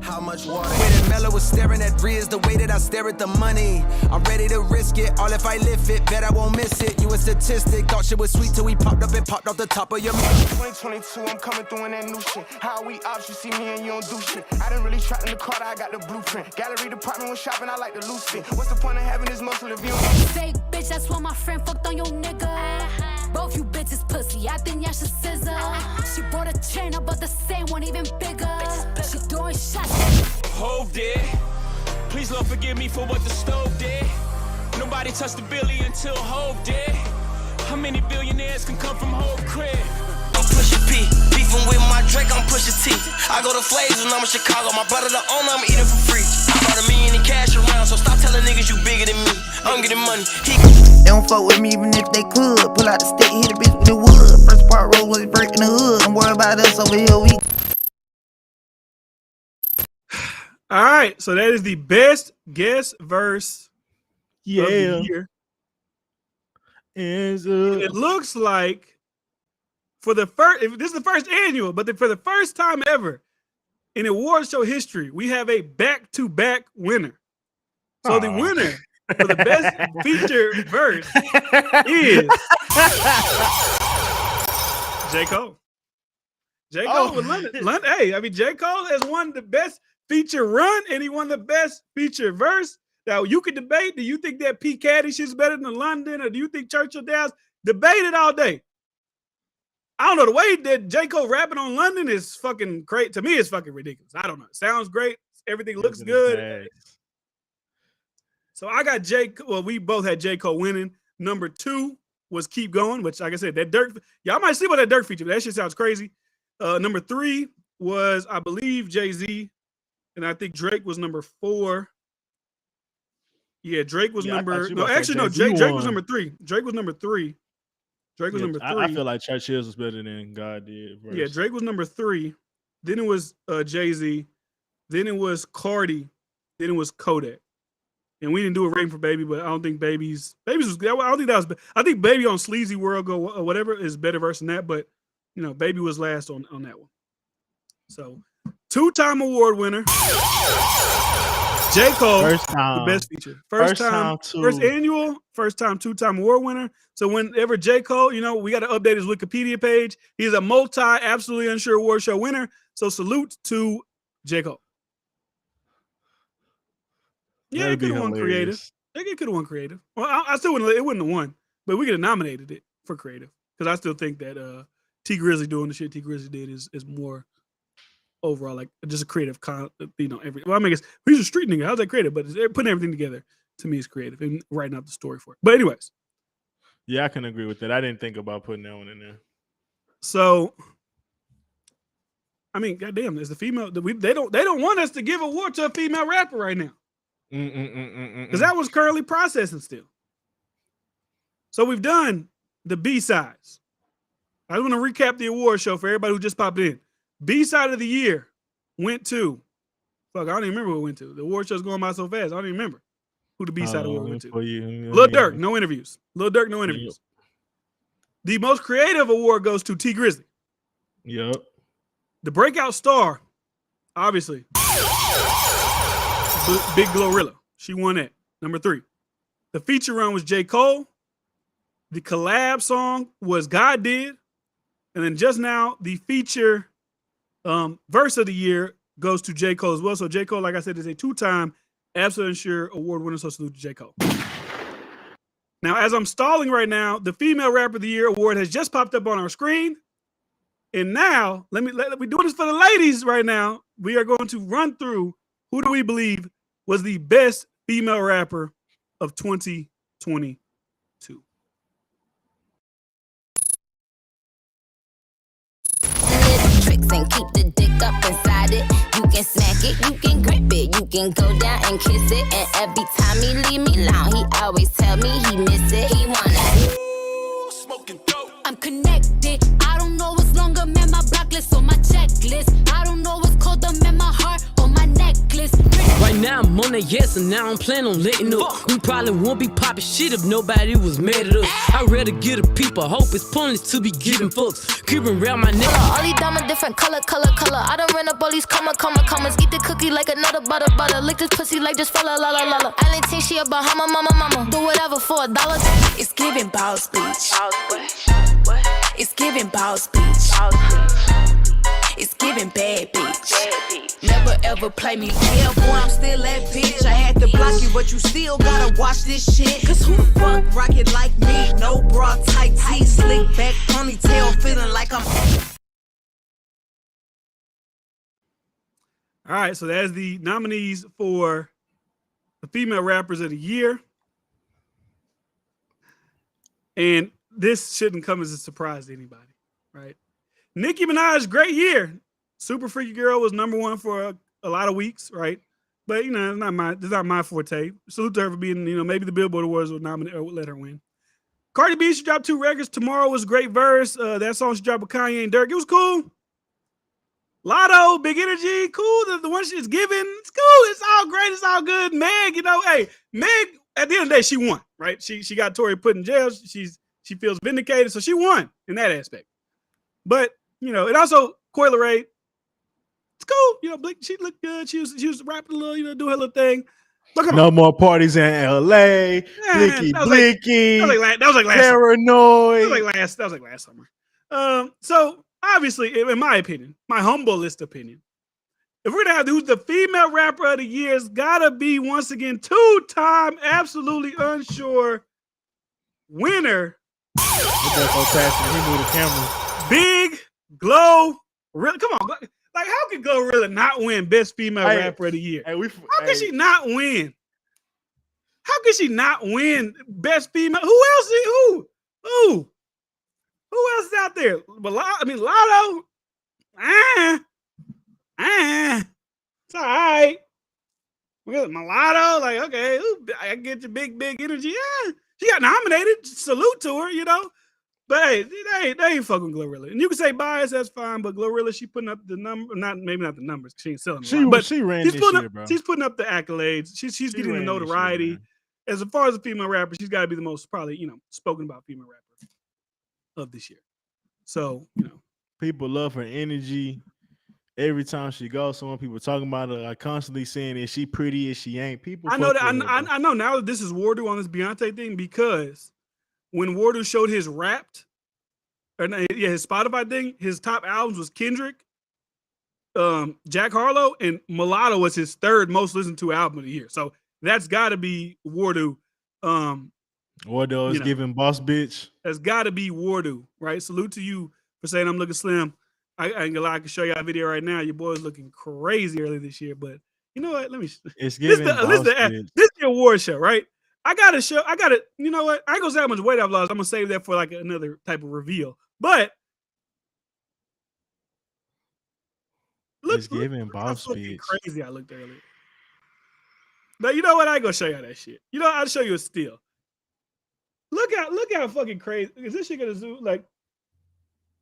How much water? Way that Mello was staring at Riz, the way that I stare at the money. I'm ready to risk it, all if I lift it, bet I won't miss it. You a statistic, thought shit was sweet till we popped up and popped off the top of your mouth. 2022, I'm coming through in that new shit. How we ops, you see me and you don't do shit. I didn't really try in the car, I got the blueprint. Gallery department when shopping, I like the loose fit. What's the point of having this muscle if you don't? Fake bitch, that's why my friend fucked on your nigga. Both you bitches pussy, I think y'all should scissor. She bought a chain, I bought the same one, even bigger. She doing shots. Hove did. Please Lord forgive me for what the stove did. Nobody touched the Billy until Hove did. How many billionaires can come from Hove crib? I'm Pusha P, beefing with my Drake, I'm Pusha T. I go to Flaves when I'm in Chicago. My brother the owner, I'm eating for free. I brought $1 million in cash around, so stop telling niggas you bigger than me. I'm getting money. They don't fuck with me even if they could. Pull out the stick, hit a bitch with the wood. First part roll was break in the hood. Don't worry about us over here, we. All right, so that is the best guest verse of the year. It looks like for the first, if this is the first annual, but for the first time ever in award show history, we have a back-to-back winner. So the winner for the best feature verse is J. Cole. J. Cole with London. Hey, I mean, J. Cole has won the best feature run, and he won the best feature verse. Now, you could debate, do you think that P. Caddy shit's better than London, or do you think Churchill Downs? Debate it all day. I don't know. The way that J. Cole rapping on London is fucking great. To me, it's fucking ridiculous. I don't know. It sounds great. Everything looks good. So I got we both had J. Cole winning. Number 2 was Keep Going, which, like I said, that Dirk, y'all might see about that Dirk feature, but that shit sounds crazy. Number 3 was, I believe, Jay-Z. And I think Drake was number 4. Yeah, Drake was number. No, actually, no. Drake was number 3. Drake was number 3. Drake was number 3. I feel like Churchill's was better than God did. Yeah, Drake was number 3. Then it was Jay-Z. Then it was Cardi. Then it was Kodak. And we didn't do a rating for Baby, but I don't think Baby's was. I don't think that was. I think Baby on Sleazy World or whatever is better verse than that. But Baby was last on that one. So 2-time award winner. J. Cole, the best feature. First time, first annual, first time, 2-time award winner. So whenever J. Cole, we got to update his Wikipedia page. He's a absolutely unsure award show winner. So salute to J. Cole. Yeah, it could have won creative. It could have won creative. Well, I still wouldn't. It wouldn't have won, but we could have nominated it for creative because I still think that T Grizzly doing the shit T Grizzly did is more overall, like just a creative, well, I mean, he's a street nigga. How's that creative? But they're putting everything together to me is creative and writing out the story for it. But anyways, yeah, I can agree with that. I didn't think about putting that one in there. So, I mean, goddamn, there's the female. They don't want us to give award to a female rapper right now because that was currently processing still. So we've done the B-sides. I want to recap the award show for everybody who just popped in. B-side of the year went to. Fuck, I don't even remember what it went to. The award show's going by so fast. I don't even remember who the B-side award went to. Lil Durk, no interviews. Lil Durk, no interviews. Yep. The most creative award goes to T Grizzly. Yep. The breakout star, obviously, Big Glorilla. She won that. Number 3. The feature run was J. Cole. The collab song was God Did. And then just now, the feature verse of the year goes to J. Cole as well. So J. Cole, like I said, is a 2-time Absolute Sure award winner. So salute to J. Cole. Now, as I'm stalling right now, the Female Rapper of the Year award has just popped up on our screen. And now, we're doing this for the ladies right now. We are going to run through who do we believe was the best female rapper of 2022. Tricks and keep the dick up inside it. You can smack it, you can grip it, you can go down and kiss it. And every time he leave me alone, he always tell me he miss it. He wanna smoking dope. I'm connected. I don't know what's longer, man. My block list on my checklist. I don't know what's colder, man. My heart on my necklace. Right now I'm on that yes, and now I don't plan on letting up. We probably won't be popping shit if nobody was mad at us. I'd rather get a people hope. It's pointless to be giving fucks. Keeping around my neck. All these diamonds different color. I done ran up all these commas. Eat the cookie like another butter. Lick this pussy like just fella la. I ain't think she a Bahama mama. Do whatever for $1. It's giving boss bitch. It's giving boss bitch. It's giving bad bitch. Never ever play me. Yeah, boy, I'm still that bitch. I had to block you, but you still gotta watch this shit. Cause who the fuck rock it like me? No bra, tight tee, slick back, ponytail, feeling like I'm. All right, so that's the nominees for the Female Rappers of the Year. And this shouldn't come as a surprise to anybody, right? Nicki Minaj, great year. Super Freaky Girl was number 1 for a lot of weeks, right? But it's not my forte. Salute to her for being, maybe the Billboard Awards will nominate or let her win. Cardi B, she dropped 2 records. Tomorrow was a great verse. That song she dropped with Kanye and Dirk, it was cool. Lotto, Big Energy, cool. The one she's giving, it's cool. It's all great. It's all good. Meg, Meg, at the end of the day, she won, right? She got Tory put in jail. She feels vindicated, so she won in that aspect. But and also Coi Leray, it's cool. She looked good. She was rapping a little, doing her little thing. But no more parties in LA. Blicky. That was like last Paranoid. That was like last summer. So obviously, in my opinion, my humblest opinion, if we're gonna have who's the female rapper of the year, it's gotta be once again 2-time absolutely unsure winner. He moved the camera. Big Glow. Come on, like how could Glorilla not win Best Female Rapper of the Year? How could she not win? How could she not win Best Female? Who else? Who else is out there? Lotto. It's all right. Mulatto, like, okay, I get your big energy. Yeah, she got nominated. Salute to her, But hey, they ain't fucking Glorilla. And you can say bias, that's fine. But Glorilla, she putting up the number, maybe not the numbers. She ain't selling them. But she ran this year, bro. She's putting up the accolades. She's getting the notoriety. As far as a female rapper, she's got to be the most probably spoken about female rapper of this year. So people love her energy. Every time she goes, some people talking about her, like constantly saying, "Is she pretty? Is she ain't?" People. I know that. I know now that this is Wardu on this Beyonce thing because when Wardu showed his Wrapped, his Spotify thing, his top albums was Kendrick, Jack Harlow, and Mulatto was his 3rd most listened to album of the year. So that's got to be Wardu. Wardu is giving boss bitch. That's got to be Wardu, right? Salute to you for saying I'm looking slim. I ain't gonna lie, I can show y'all a video right now. Your boy's looking crazy early this year, but you know what? Let me. It's giving This is the award show, right? I gotta. You know what? I ain't gonna say how much weight I've lost. I'm gonna save that for like another type of reveal. But It's giving how boss fucking bitch. crazy I looked earlier. But you know what? I ain't gonna show y'all that shit. You know, I'll show you a still. Look how fucking crazy. Is this shit gonna zoom? Like,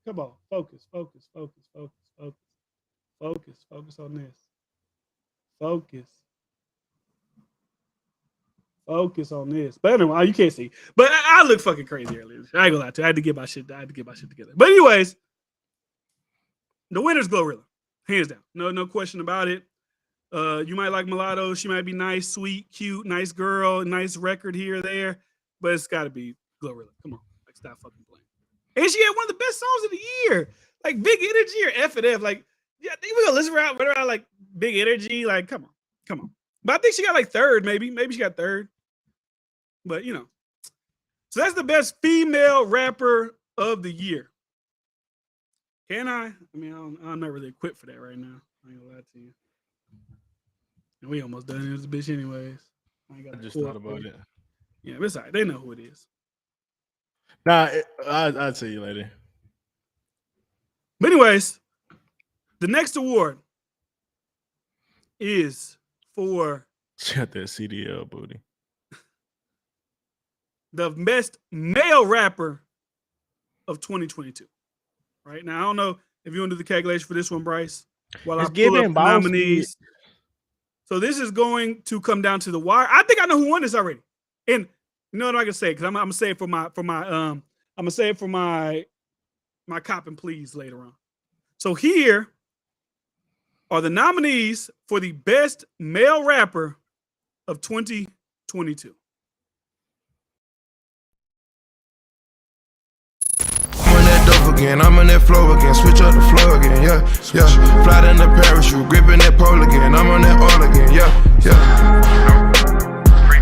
come on, focus on this. Focus on this. But anyway, you can't see. But I look fucking crazy earlier. I ain't gonna lie to you. I had to get my shit together. But anyways, the winner's Glorilla. Hands down. No question about it. You might like Mulatto. She might be nice, sweet, cute, nice girl, nice record here or there. But it's gotta be Glorilla. Come on. Like, stop fucking playing. And she had one of the best songs of the year. Like Big Energy or F and F. Like, yeah, I think we're gonna listen around like Big Energy. Like, come on. But I think she got like third, maybe. Maybe she got third. But you know. So that's the best female rapper of the year. Can I? I mean, I'm not really equipped for that right now. I ain't gonna lie to you. And we almost done this bitch anyways. I just thought about it. Yeah, but it's all right. They know who it is. Nah, I'll tell you later. But anyways, the next award is for got that CDL booty. The best male rapper of 2022. Right now, I don't know if you want to do the calculation for this one, Bryce. While It's I pull up giving the nominees. So this is going to come down to the wire. I think I know who won this already. And you know what I'm gonna say? Because I'm gonna say it for my cop and please later on. So here are the nominees for the best male rapper of 2022. Again, I'm on that flow again, switch up the flow again, yeah. Fly in the parachute, gripping that pole again, I'm on that all again, yeah.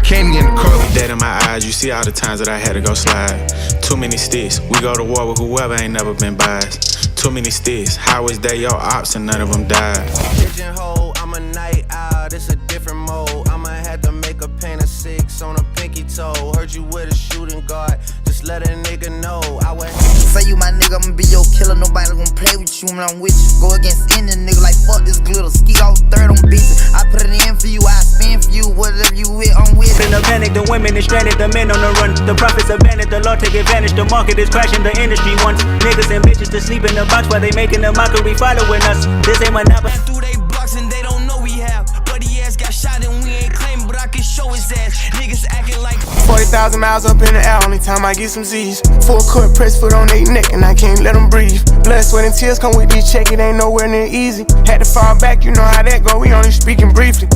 Candy in the car. Dead in my eyes, you see all the times that I had to go slide. Too many sticks, we go to war with whoever ain't never been biased. Too many sticks, how is they your ops and none of them died. Pigeonhole, I'm a night owl, this a different mode. I'ma have to make a paint of 6 on a pinky toe. Heard you with a shooting guard, just let a nigga know. I would say you my nigga, I'ma be your killer. Nobody gonna play with you when I'm with you. Go against any nigga like fuck this glitter. Ski off third on bitches. I put it in for you, I spin for you. Whatever you with, I'm with. In the panic, the women is stranded, the men on the run. The profits abandoned, the law take advantage. The market is crashing, the industry wants niggas and bitches to sleep in the box while they making a mockery following us. This ain't monopoly. Through they blocks and they don't know we have. Buddy ass got shot and we ain't claiming, but I can show his ass. Niggas acting like 40,000 miles up in the air, only time I get some Z's. Full court press foot on their neck and I can't let them breathe. Blood, sweat, and tears come with this check, it ain't nowhere near easy. Had to fall back, you know how that go, we only speaking briefly.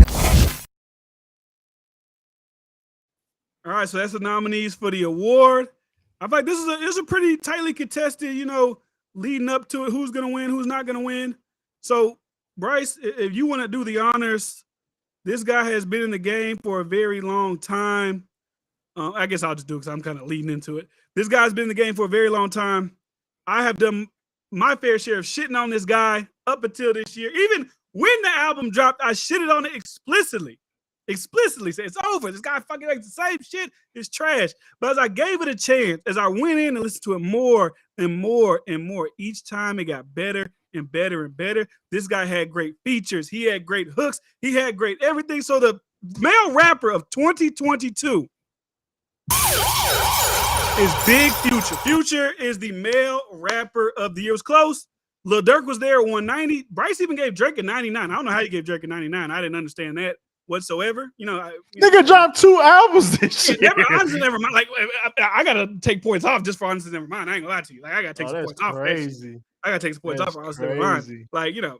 All right, so that's the nominees for the award. I feel like this is a pretty tightly contested, you know, leading up to it. Who's gonna win? Who's not gonna win? So, Bryce, if you want to do the honors, this guy has been in the game for a very long time. I guess I'll just do it because I'm kind of leading into it. This guy's been in the game for a very long time. I have done my fair share of shitting on this guy up until this year. Even when the album dropped, I shitted on it explicitly. Explicitly said it's over. This guy fucking like the same shit. It's trash. But as I gave it a chance, as I went in and listened to it more and more and more, each time it got better and better and better. This guy had great features. He had great hooks. He had great everything. So the male rapper of 2022 is Big Future. Future is the male rapper of the year. It was close. Lil Durk was there at 190. Bryce even gave Drake a 99. I don't know how you gave Drake a 99. I didn't understand that whatsoever. You know, nigga dropped 2 albums this year. Honestly, never mind. Like, I gotta take points off just for honestly, never mind. I ain't gonna lie to you. Like, I gotta take some points off. Crazy. I gotta take some points off for honestly, never mind. Like, you know,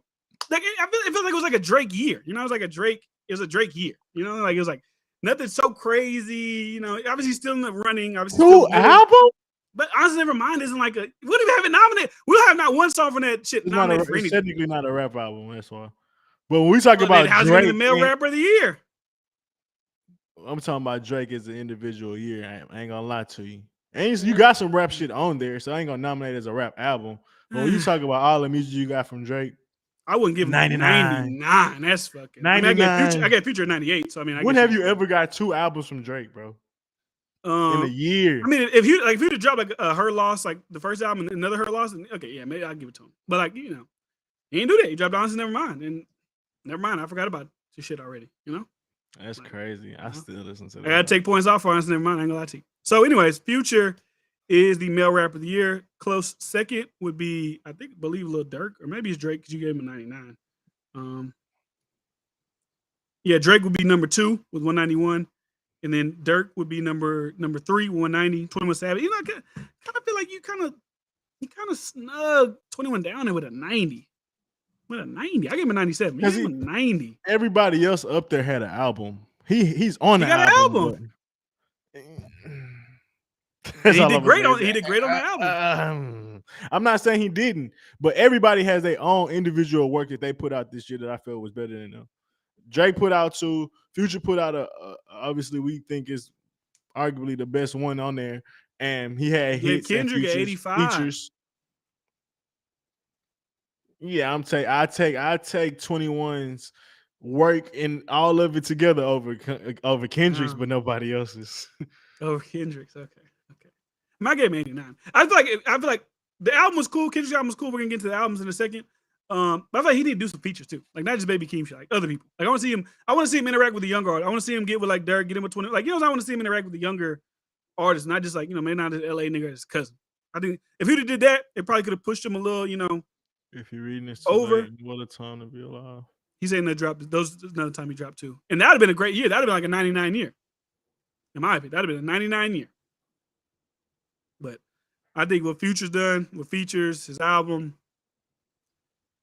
like it feels like it was like a Drake year. You know, it was like a Drake. It was a Drake year. You know, like it was like nothing so crazy. You know, obviously still in the running. Obviously, 2 albums. But honestly, never mind. Isn't like a. We don't even have it nominated. We don't have not one song from that shit nominated for anything. It's technically not a rap album. That's why. But when we talk about how's Drake, he the male rapper of the year? I'm talking about Drake as an individual year. I ain't gonna lie to you. And you got some rap shit on there, so I ain't gonna nominate it as a rap album. But when you talk about all the music you got from Drake, I wouldn't give him 99. That's fucking. I mean, I get Future at 98. So I mean, when have you ever got 2 albums from Drake, bro? In a year. I mean, if you drop like Her Loss, like the first album and another Her Loss, and okay, yeah, maybe I'll give it to him. But like, you know, he didn't do that. He dropped Honest Nevermind, and Nevermind, I forgot about this shit already. You know, that's crazy. I still listen to that. I gotta take points off for Honest Nevermind. I ain't gonna lie to you. So, anyways, Future is the male rapper of the year. Close second would be, I believe Lil Durk, or maybe it's Drake because you gave him a 99. Yeah, Drake would be number 2 with 191. And then Dirk would be number 3, 190. 21 Savage. You know, I kind of feel like you kind of snug 21 down there with a 90. With a 90. I gave him a 97. You gave him a 90. Everybody else up there had an album. He's on he the got album. An album. He did great on the album. I'm not saying he didn't, but everybody has their own individual work that they put out this year that I felt was better than them. Drake put out 2. Future put out obviously we think is arguably the best one on there, and he had hits. Kendrick at 85. Features. Yeah, I take 21's work and all of it together over Kendrick's, but nobody else's. Over Kendrick's, okay. I gave him 89. I feel like the album was cool. Kendrick's album was cool. We're gonna get to the albums in a second. But I feel like he need to do some features too, like not just Baby Keem shit, like other people. Like I want to see him interact with the younger artists. I want to see him get with like Derek, get him with 20. Like, you know, I want to see him interact with the younger artists, not just like, you know, maybe not an LA nigga his cousin. I think if he'd have did that, it probably could have pushed him a little, you know. If you're reading this over, today, what a time to be alive. He's saying that dropped. Those another time he dropped 2, and that'd have been a great year. That'd have been like a 99 year. In my opinion, that'd have been a 99 year. But I think what Future's done, with features, his album,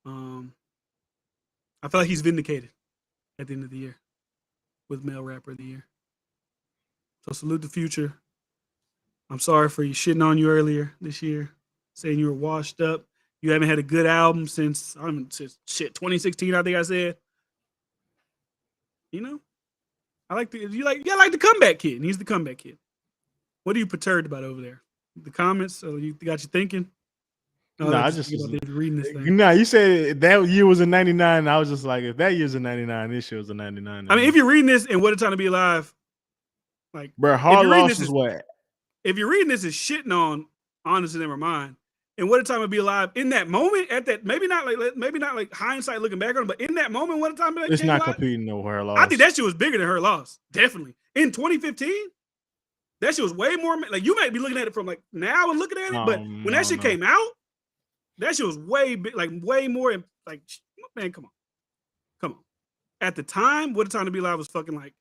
I feel like he's vindicated at the end of the year with male rapper of the year. So salute the Future. I'm sorry for you shitting on you earlier this year, saying you were washed up. You haven't had a good album since 2016. I think I said. You know, you like the comeback kid, and he's the comeback kid. What are you perturbed about over there? The comments, you got you thinking? I just reading this thing. You said that year was a 99. And I was just like, if that year's a 99, this year was a 99. I mean, if you're reading this and What a Time to Be Alive, like, bro, Hard Loss is what? If you're reading this is shitting on Honest and Nevermind, and What a Time to Be Alive in that moment, at that maybe not like hindsight looking back on it, but in that moment, What a Time to Be Alive, it's not competing no Her Loss. I think that shit was bigger than Her Loss, definitely. In 2015, that shit was way more. Like, you might be looking at it from like now and looking at it, but when that shit came out, that shit was way big, like way more. Like, man, come on. At the time, What a Time to Be Alive was fucking like,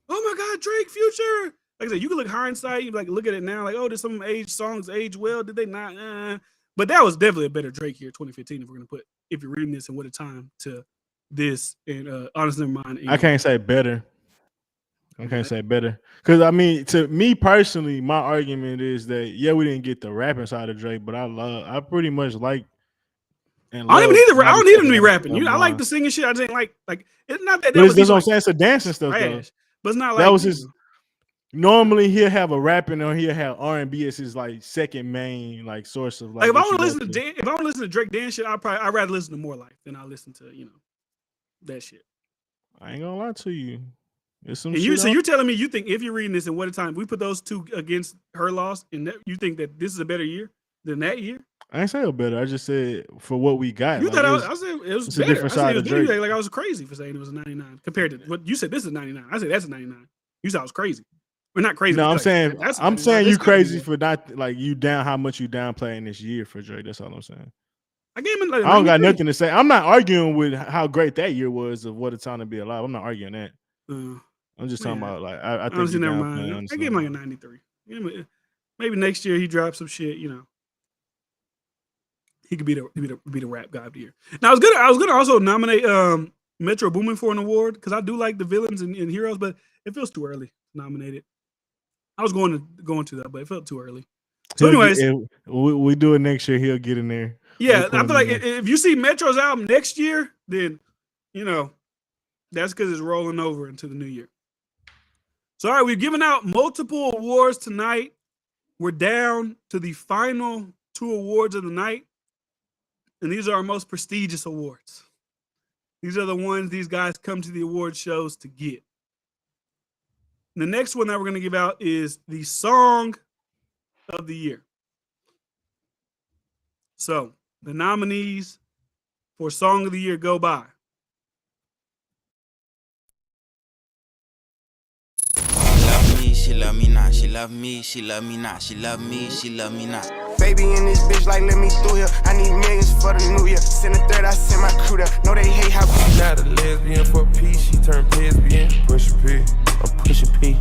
oh my God, Drake, Future. Like I said, you can look hindsight, you like look at it now, like, oh, did some songs age well? Did they not? But that was definitely a better Drake year, 2015. If we're gonna if you're reading this and What a Time to this and Honest Nevermind. I can't say better. Because I mean, to me personally, my argument is that we didn't get the rapping side of Drake, but I pretty much like. I don't need him to be rapping. I like the singing shit. I didn't like it's not that. That's what I'm saying. It's a dancing stuff though. But it's not like that was his. Normally he'll have a rapping or he'll have R&B as his like second main like source of like. If I want to listen to Drake dance shit, I'd rather listen to More Life than I listen to that shit. I ain't gonna lie to you. So you're telling me you think if you're reading this and What a Time, we put those two against Her Loss, and you think that this is a better year than that year? I ain't say it better. I just said for what we got. You thought I said it was better. I said it was better. Like I was crazy for saying it was a 99 compared to what you said. This is 99. I said that's a 99. You said I was crazy. We're not crazy. No, I'm saying you crazy for not like you down how much you downplaying this year for Drake. That's all I'm saying. I gave him. I don't got nothing to say. I'm not arguing with how great that year was of What a Time to Be Alive. I'm not arguing that. I'm just talking about like I think never mind. I gave him like a 93. Maybe next year he drops some shit. He could be the rap guy of the year. Now I was gonna also nominate Metro Boomin for an award because I do like the villains and heroes, but it feels too early to nominate it. I was going to that, but it felt too early. So, anyways, we do it next year. He'll get in there. Yeah, I feel like if you see Metro's album next year, then that's because it's rolling over into the new year. So, all right, we've given out multiple awards tonight. We're down to the final 2 awards of the night. And these are our most prestigious awards. These are the ones these guys come to the award shows to get. The next one that we're going to give out is the Song of the Year. So the nominees for Song of the Year go by. She love me not, she love me, she love me not, she love me, she love me not. Baby in this bitch like let me through here. I need millions for the new year. Send a third, I send my crew there. Know they hate how she not a lesbian for peace. She turned lesbian. Push a P, I'm pushing P.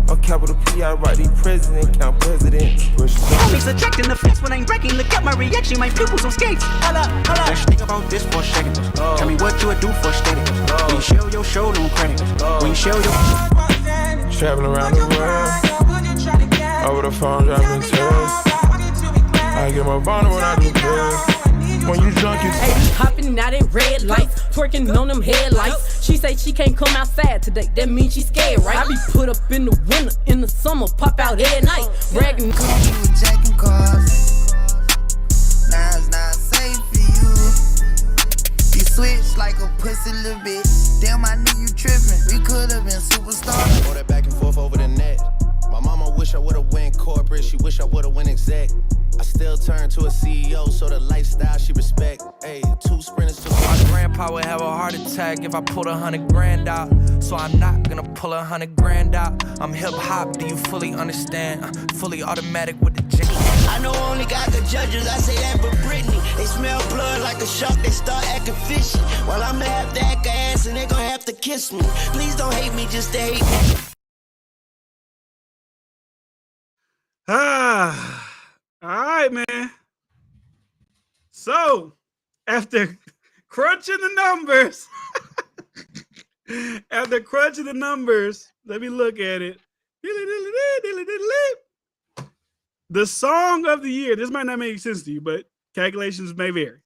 On capital P, I write the president, count presidents. Push Only subtracting the fence when I'm breaking. Look at my reaction, my pupils on skates. Hold up. Let's think about this for a second. Tell me what you would do for status. When you show your show, no credit. When you show your traveling around the world, over the phone driving tests. I get my boner when I do this. When you drunk, you hopping out at red lights, twerking on them headlights. She say she can't come outside today. That means she scared, right? I be put up in the winter, in the summer, pop out at night, bragging. Jacking cars. Now it's not safe for you. You switch like a pussy little bitch. Damn, I knew you tripping. We could have been superstars. Go that back and forth over the net. My mama wish I would've went corporate. She wish I would've went exec. I still turn to a CEO, so the lifestyle she respect. Hey, 2 sprinters to my grandpa would have a heart attack if I pulled 100 grand out. So I'm not gonna pull 100 grand out. I'm hip hop, do you fully understand? Fully automatic with the jig. I know only God could judge us, I say that for Britney. They smell blood like a shark, they start acting fishy. Well, I'ma have to act ass and they gon' have to kiss me. Please don't hate me, just to hate me. All right, man. So, after crunching the numbers, let me look at it. The Song of the Year, this might not make sense to you, but calculations may vary.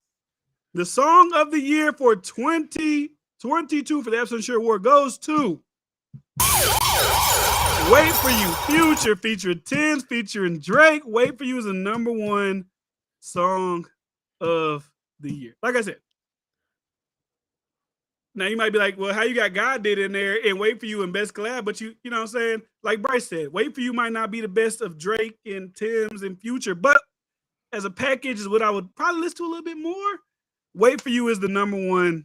The Song of the Year for 2022 for the Absolute Sure Award goes to Wait For You, Future, featuring Tins, featuring Drake. Wait For You is the #1 song of the year. Like I said, now you might be like, well, how you got God Did in there and Wait For You and Best Collab, but you know what I'm saying? Like Bryce said, Wait For You might not be the best of Drake and Tim's and Future, but as a package is what I would probably listen to a little bit more. Wait For You is the #1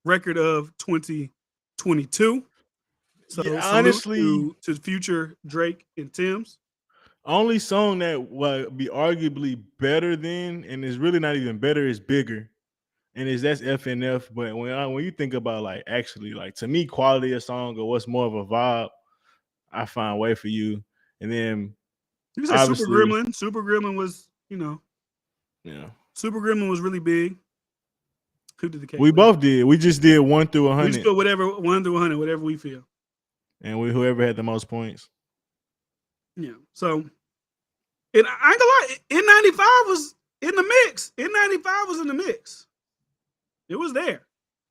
record of 2022. So yeah, honestly, to Future, Drake, and Tim's. Only song that would be arguably better than, and is really not even better, is Bigger, and that's FNF. But when you think about like actually like to me quality of song or what's more of a vibe, I find Wait For You, and then you said Super Gremlin. Super Gremlin was Super Gremlin was really big. Who did the cake? We both did. We just did 1 through 100. We just go whatever 1 through 100, whatever we feel. And whoever had the most points. Yeah. So, and I ain't gonna lie, N95 was in the mix. N95 was in the mix. It was there.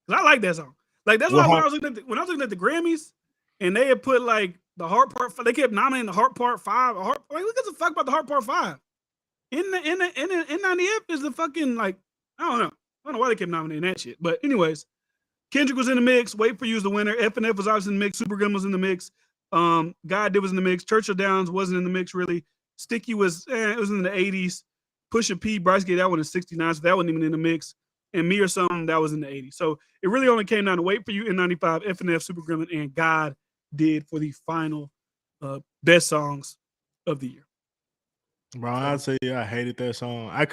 Cause I like that song. Like that's why when I was looking at the Grammys, and they had put like the Heart Part. They kept nominating the Heart Part 5. Like, who gives a fuck about the Heart Part 5? N90F is the fucking like I don't know why they kept nominating that shit. But anyways. Kendrick was in the mix. Wait For You is the winner. FNF was obviously in the mix. Super Gremlin was in the mix. God Did was in the mix. Churchill Downs wasn't in the mix really. Sticky was it was in the 80s. Pusha P, Bryce gave that one in 69, so that wasn't even in the mix. And Me or Something, that was in the 80s. So it really only came down to Wait For You in 95, FNF, Super Gremlin, and God Did for the final best songs of the year. Bro, I'd say I hated that song. I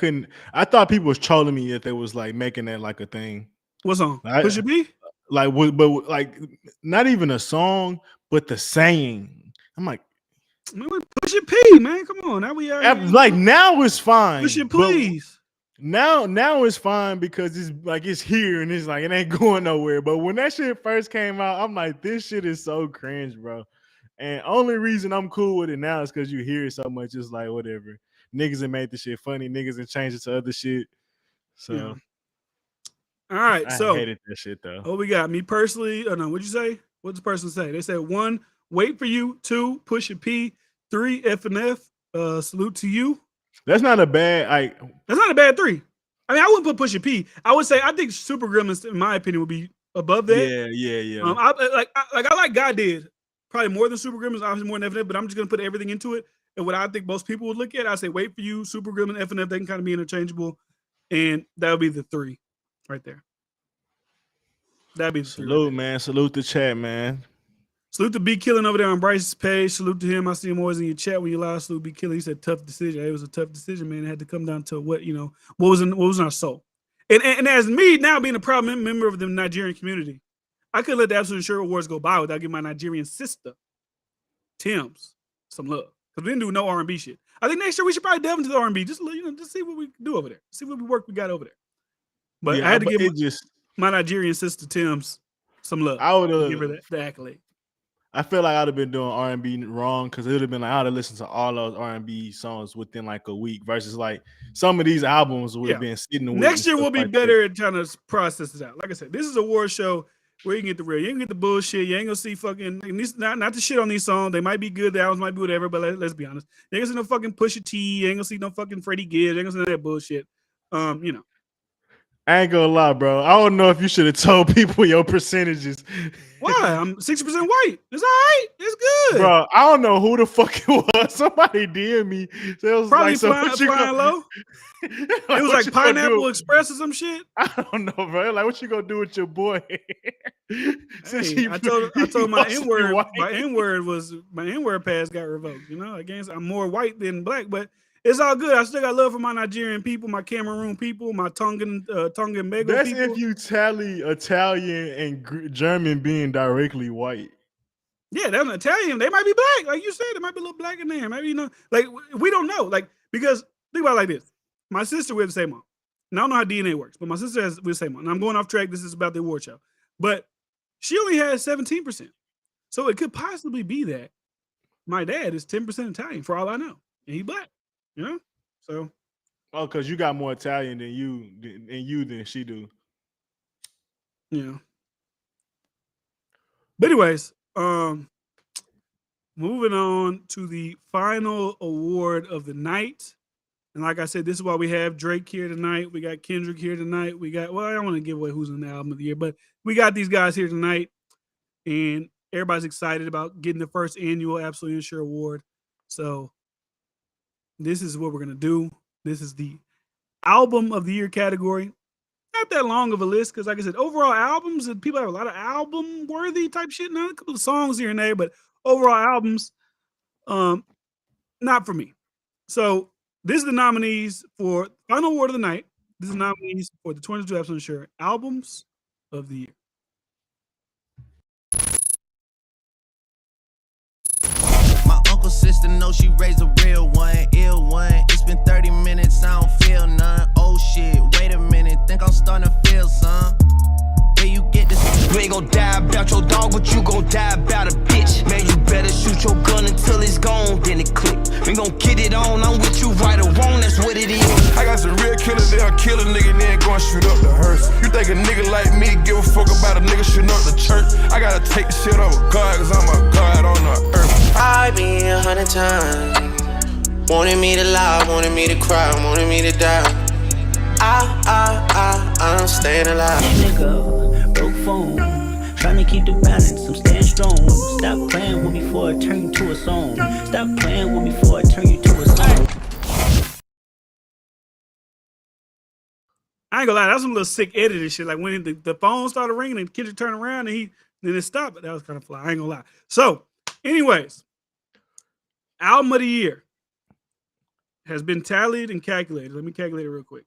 thought people was trolling me if they was like making that like a thing. What song? Pusha P? But like not even a song, but the saying. I'm like, man, Pusha P, man. Come on. Now we are like now it's fine. Pusha, please. Now it's fine because it's here and it's like it ain't going nowhere. But when that shit first came out, I'm like, this shit is so cringe, bro. And only reason I'm cool with it now is because you hear it so much. It's like whatever. Niggas have made the shit funny. Niggas have changed it to other shit. So. Yeah. All right, I hated that shit though. Oh, we got me personally. Oh no, what'd you say? What'd the person say? They said 1, Wait For You. 2, Pusha P. 3, FNF. Salute to You. That's not a bad That's not a bad 3. I mean, I wouldn't put Pusha P. I would say I think Super Gremlins, in my opinion, would be above that. Yeah. I like God Did probably more than Super Gremlins, obviously more than FNF, but I'm just gonna put everything into it. And what I think most people would look at, I say, wait for you, Super Gremlin, FNF, they can kind of be interchangeable, and that would be the 3 right there. That'd be the 3. Salute, man. Salute the chat, man. Salute to B Killing over there on Bryce's page. Salute to him. I see him always in your chat when you live. Salute B Killing. He said tough decision. It was a tough decision, man. It had to come down to what was in our soul. And as me now being a proud member of the Nigerian community, I couldn't let the Absolute Sure Awards go by without giving my Nigerian sister, Tim's, some love. Because we didn't do no R&B shit. I think next year we should probably delve into the R&B. Just see what we can do over there. See what work we got over there. But I had to give my Nigerian sister Tim's some love. I would give her the accolade. I feel like I'd have been doing R&B wrong because it would have been like I'd have listened to all those R&B songs within like a week versus like some of these albums would have been sitting. Next year we'll be better at trying to process it out. Like I said, this is a award show where you can get the real. You can get the bullshit. You ain't gonna see fucking not to shit on these songs. They might be good. The albums might be whatever. But let's be honest. You ain't gonna see no fucking Pusha T. You ain't gonna see no fucking Freddie Gibbs. You ain't gonna see that bullshit. I ain't gonna lie, bro. I don't know if you should have told people your percentages. Why? I'm 60% white. It's all right. It's good. Bro, I don't know who the fuck it was. Somebody DM me. So it was probably like, flying low. It was like Pineapple Express or some shit. I don't know, bro. Like, what you gonna do with your boy? Hey, I told my N-word. My N-word pass got revoked. I guess I'm more white than black, but it's all good. I still got love for my Nigerian people, my Cameroon people, my Tongan Bego That's people. if you tally Italian and German being directly white. Yeah, that's an Italian. They might be black, like you said. There might be a little black in there. Maybe like we don't know. Like because think about it like this. My sister, we have the same mom. And I don't know how DNA works, but my sister has the same mom. And I'm going off track. This is about the award show, but she only has 17%. So it could possibly be that my dad is 10% Italian, for all I know, and he black. So. Oh, because you got more Italian than she do. Yeah. But anyways, moving on to the final award of the night. And like I said, this is why we have Drake here tonight. We got Kendrick here tonight. I don't want to give away who's in the album of the year, but we got these guys here tonight. And everybody's excited about getting the first annual Absolutely Unsure Award. So this is what we're going to do. This is the album of the year category. Not that long of a list because, like I said, overall albums, and people have a lot of album-worthy type shit. Now, a couple of songs here and there, but overall albums, not for me. So this is the nominees for final award of the night. This is the nominees for the 22 Absolutely Sure albums of the year. Sister know she raised a real one, ill one. It's been 30 minutes, I don't feel none. Oh shit, wait a minute, think I'm starting to feel some. Where you get this? You ain't gon' die about your dog, but you gon' die about a bitch. Man, you better shoot your gun until it's gone, then it click. We gon' get it on, I'm with you right or wrong, that's what it is. I got some real killers, they'll kill a nigga, then go and shoot up the hearse. You think a nigga like me give a fuck about a nigga shooting up the church? I gotta take the shit over God, cause I'm a God on the earth. I be 100 times, wanted me to lie, wanted me to cry, wanted me to die. I'm staying alive. Nigga, broke phone, trying to keep the balance, I'm staying strong. Stop playing with me before I turn you to a song. Stop playing with me before I turn you to a song. I ain't gonna lie, that's some little sick edited shit. Like when the phone started ringing and Kendrick turned around and then it stopped. That was kind of fly. I ain't gonna lie. So, anyways, album of the year has been tallied and calculated. Let me calculate it real quick.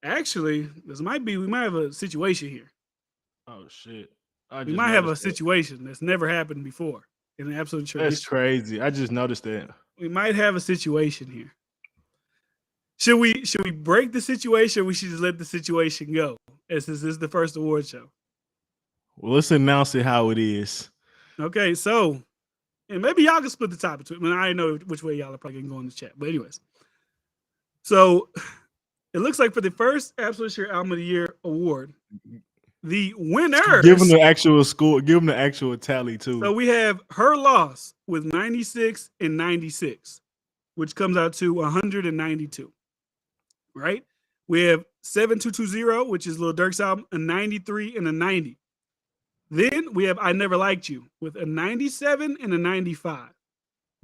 Actually, we might have a situation here. Oh shit! We might have a situation that's never happened before in an Absolute Sure. That's crazy. I just noticed that. We might have a situation here. Should we break the situation? Or we should just let the situation go. This is the first award show. Well, let's announce it how it is. Okay, so and maybe y'all can split the top between. I mean, I know which way y'all are probably gonna go in the chat, but anyways. So it looks like for the first Absolute Sure Album of the Year award, the winners. Give them the actual score. Give them the actual tally too. So we have Her Loss with 96 and 96. which comes out to 192. Right? We have 7220, which is Lil Durk's album, a 93 and a 90. Then we have I Never Liked You with a 97 and a 95.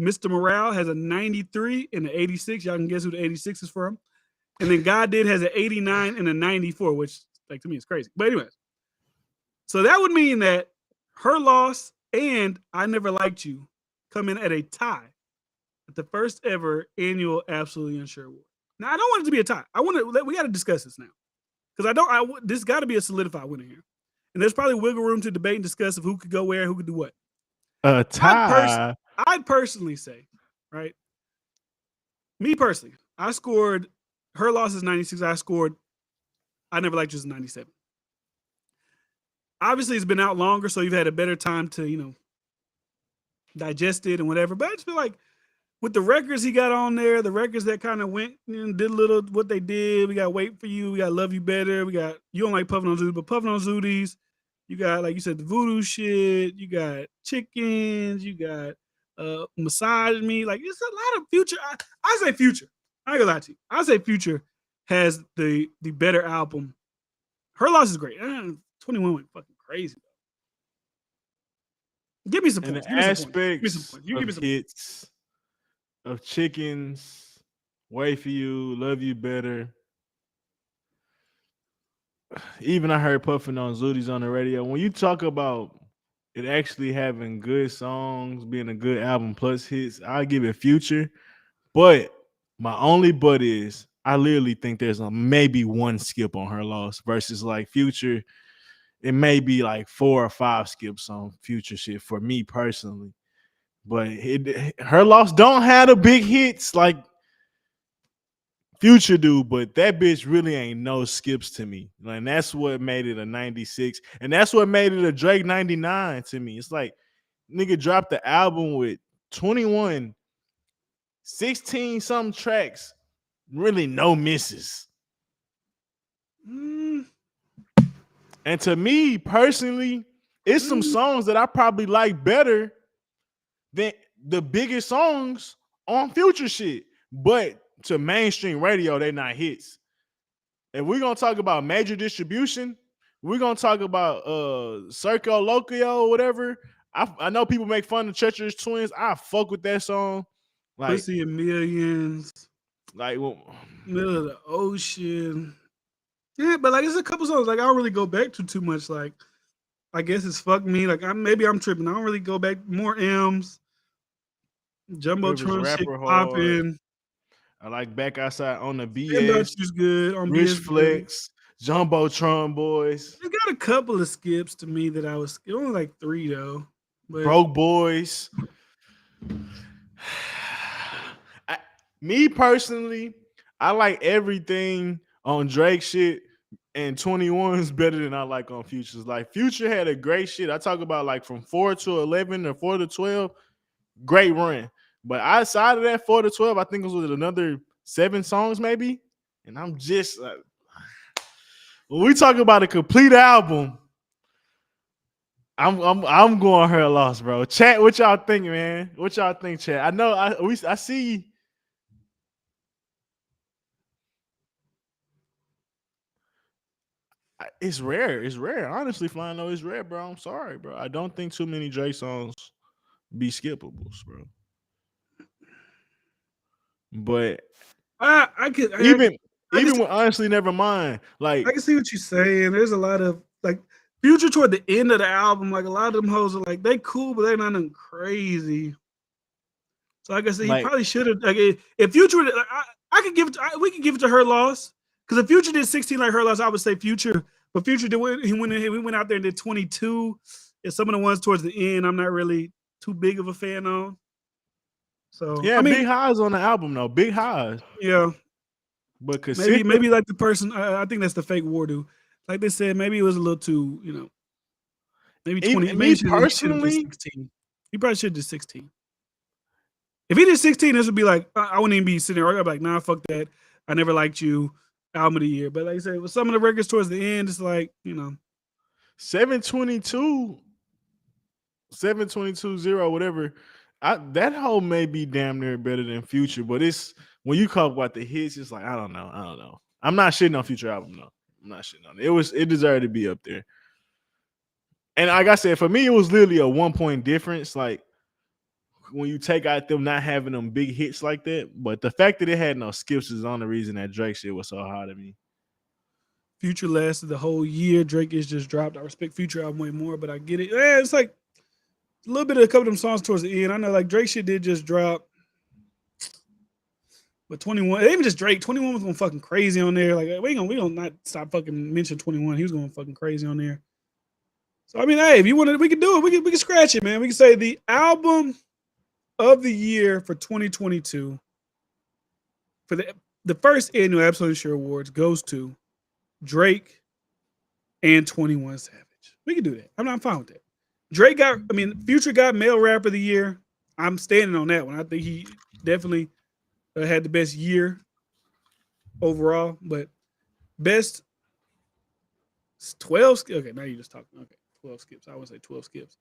Mr. Morale has a 93 and an 86. Y'all can guess who the 86 is from. And then God Did has an 89 and a 94, which, like, to me is crazy. But anyways, so that would mean that Her Loss and I Never Liked You come in at a tie at the first ever annual Absolutely Unsure Award. Now, I don't want it to be a tie. We got to discuss this now. Because this got to be a solidified winner here. And there's probably wiggle room to debate and discuss of who could go where, who could do what. A tie. I'd personally say, right? Me personally, I scored Her Loss is 96. I scored I Never Liked You is 97. Obviously, it's been out longer, so you've had a better time to, digest it and whatever. But I just feel like with the records he got on there, the records that kind of went and did a little what they did. We got Wait For You. We got Love You Better. We got You Don't Like Puffin' on Zooties, but Puffin' on Zooties. You got, like you said, the Voodoo Shit. You got Chickens. You got Massage Me. Like, it's a lot of Future. I say Future. I ain't gonna lie to you. I say Future has the better album. Her Loss is great. 21 went fucking crazy. Give me some points. Give me some points. You give me some hits of Chickens, Wait For You, Love You Better. Even I heard Puffin' on Zooties on the radio. When you talk about it actually having good songs, being a good album plus hits, I give it Future. But my only but is I literally think there's maybe one skip on Her Loss versus like Future. It may be like 4 or 5 skips on Future shit for me personally. But Her Loss don't have the big hits like Future do, but that bitch really ain't no skips to me. And that's what made it a 96. And that's what made it a Drake 99 to me. It's like nigga dropped the album with 21, 16 something tracks, really no misses. And to me personally, it's some songs that I probably like better than the biggest songs on Future shit. But to mainstream radio, they're not hits. If we're gonna talk about major distribution, we're gonna talk about Circo Loco or whatever. I know people make fun of Treacherous Twins. I fuck with that song. Like Pussy and Millions. Like Middle of the Ocean. Yeah, but like there's a couple songs like I don't really go back to too much. Like I guess it's Fuck Me. Like maybe I'm tripping. I don't really go back. More M's. Jumbotron shit popping. I like Back Outside on the BS. Industry's good on Rich BS Flex, Jumbotron Boys. I got a couple of skips to me that I was only like 3 though. But Broke Boys. Me personally, I like everything on Drake shit, and 21's better than I like on Future's. Like Future had a great shit. I talk about like from 4 to 11 or 4 to 12, great run. But outside of that 4 to 12, I think it was another 7 songs maybe. And I'm just like, when we talk about a complete album, I'm going Her Loss, bro. Chat, what y'all think, man? What y'all think, chat? I know I see. It's rare. It's rare. Honestly, Flano, it's rare, bro. I'm sorry, bro. I don't think too many Drake songs be skippables, bro. But I could even with Honestly Never Mind, like I can see what you're saying. There's a lot of like Future toward the end of the album, like a lot of them hoes are like they cool, but they're not nothing crazy. So like I said, he probably should have. Like if Future, I could give it. We could give it to Her Loss because if Future did 16 like Her Loss, I would say Future. But Future did. We went out there and did 22. And some of the ones towards the end, I'm not really too big of a fan of. So yeah, I mean, Big Highs on the album though. Big Highs. Yeah. But maybe like the person. I think that's the fake war dude. Like they said, maybe it was a little too, maybe 20. Maybe personally, 16. He probably should have did 16. If he did 16, this would be like I wouldn't even be sitting there. I'd be like, nah, fuck that. I Never Liked You, album of the year. But like I said, with some of the records towards the end, it's like 722, 0, whatever. that whole may be damn near better than Future, but it's when you talk about the hits, it's like I don't know. I'm not shitting on Future album though. I'm not shitting on it. It deserved to be up there. And like I said, for me, it was literally a 1 point difference. Like when you take out them not having them big hits like that, but the fact that it had no skips is the only reason that Drake shit was so hard to me. Future lasted the whole year. Drake is just dropped. I respect Future album way more, but I get it. Yeah, it's like a little bit of a couple of them songs towards the end. I know like Drake shit did just drop. But 21, even just Drake, 21 was going fucking crazy on there. Like we gonna not stop fucking mention 21. He was going fucking crazy on there. So I mean, hey, if you want to, we can do it. We can scratch it, man. We can say the album of the year for 2022 for the first annual Absolute Sure Awards goes to Drake and 21 Savage. We can do that. I'm fine with that. Future got Male Rapper of the Year. I'm standing on that one. I think he definitely had the best year overall, but best 12. Okay, now you're just talking. Okay, 12 skips. I would say 12 skips.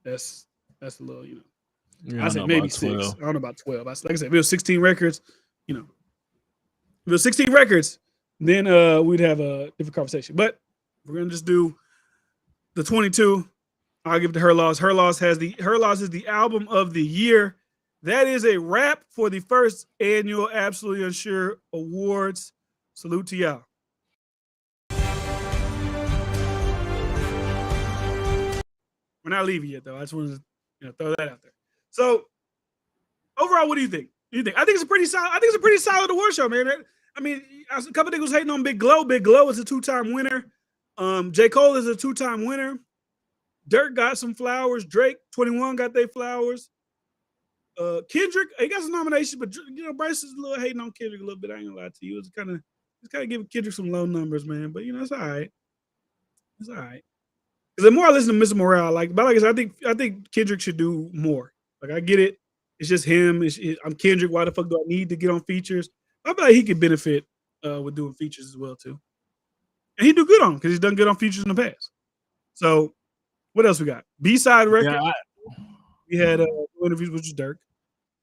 That's a little, I said maybe 6. I don't know about 12. Like I said, if it was 16 records, if it was 16 records, then we'd have a different conversation. But we're gonna just do the 22. I'll give it to Her Loss. Her Loss is the album of the year. That is a wrap for the first annual Absolutely Unsure Awards. Salute to y'all. We're not leaving yet, though. I just wanted to throw that out there. So, overall, what do you think? I think it's a pretty solid. I think it's a pretty solid award show, man. I mean, a couple of niggas was hating on Big Glow. Big Glow is a 2-time winner. J. Cole is a 2-time winner. Dirk got some flowers. Drake, 21 got their flowers. Kendrick, he got some nominations, but Bryce is a little hating on Kendrick a little bit. I ain't gonna lie to you. It's kind of giving Kendrick some low numbers, man. But it's all right. It's all right. Because the more I listen to Mr. Morale, but like I said, I think Kendrick should do more. Like I get it. It's just him. I'm Kendrick. Why the fuck do I need to get on features? I feel like he could benefit with doing features as well too. And he do good on them because he's done good on features in the past. So what else we got? B-side record. We had interviews with Dirk.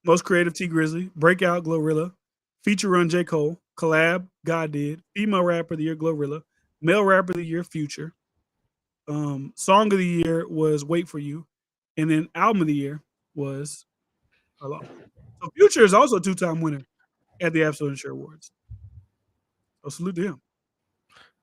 Most Creative T Grizzly. Breakout Glorilla. Feature Run J. Cole. Collab God Did. Female Rapper of the Year Glorilla. Male Rapper of the Year Future. Song of the Year was Wait For You. And then Album of the Year was Hello. So Future is also a 2-time winner at the Absolute Unsure Awards. So salute to him.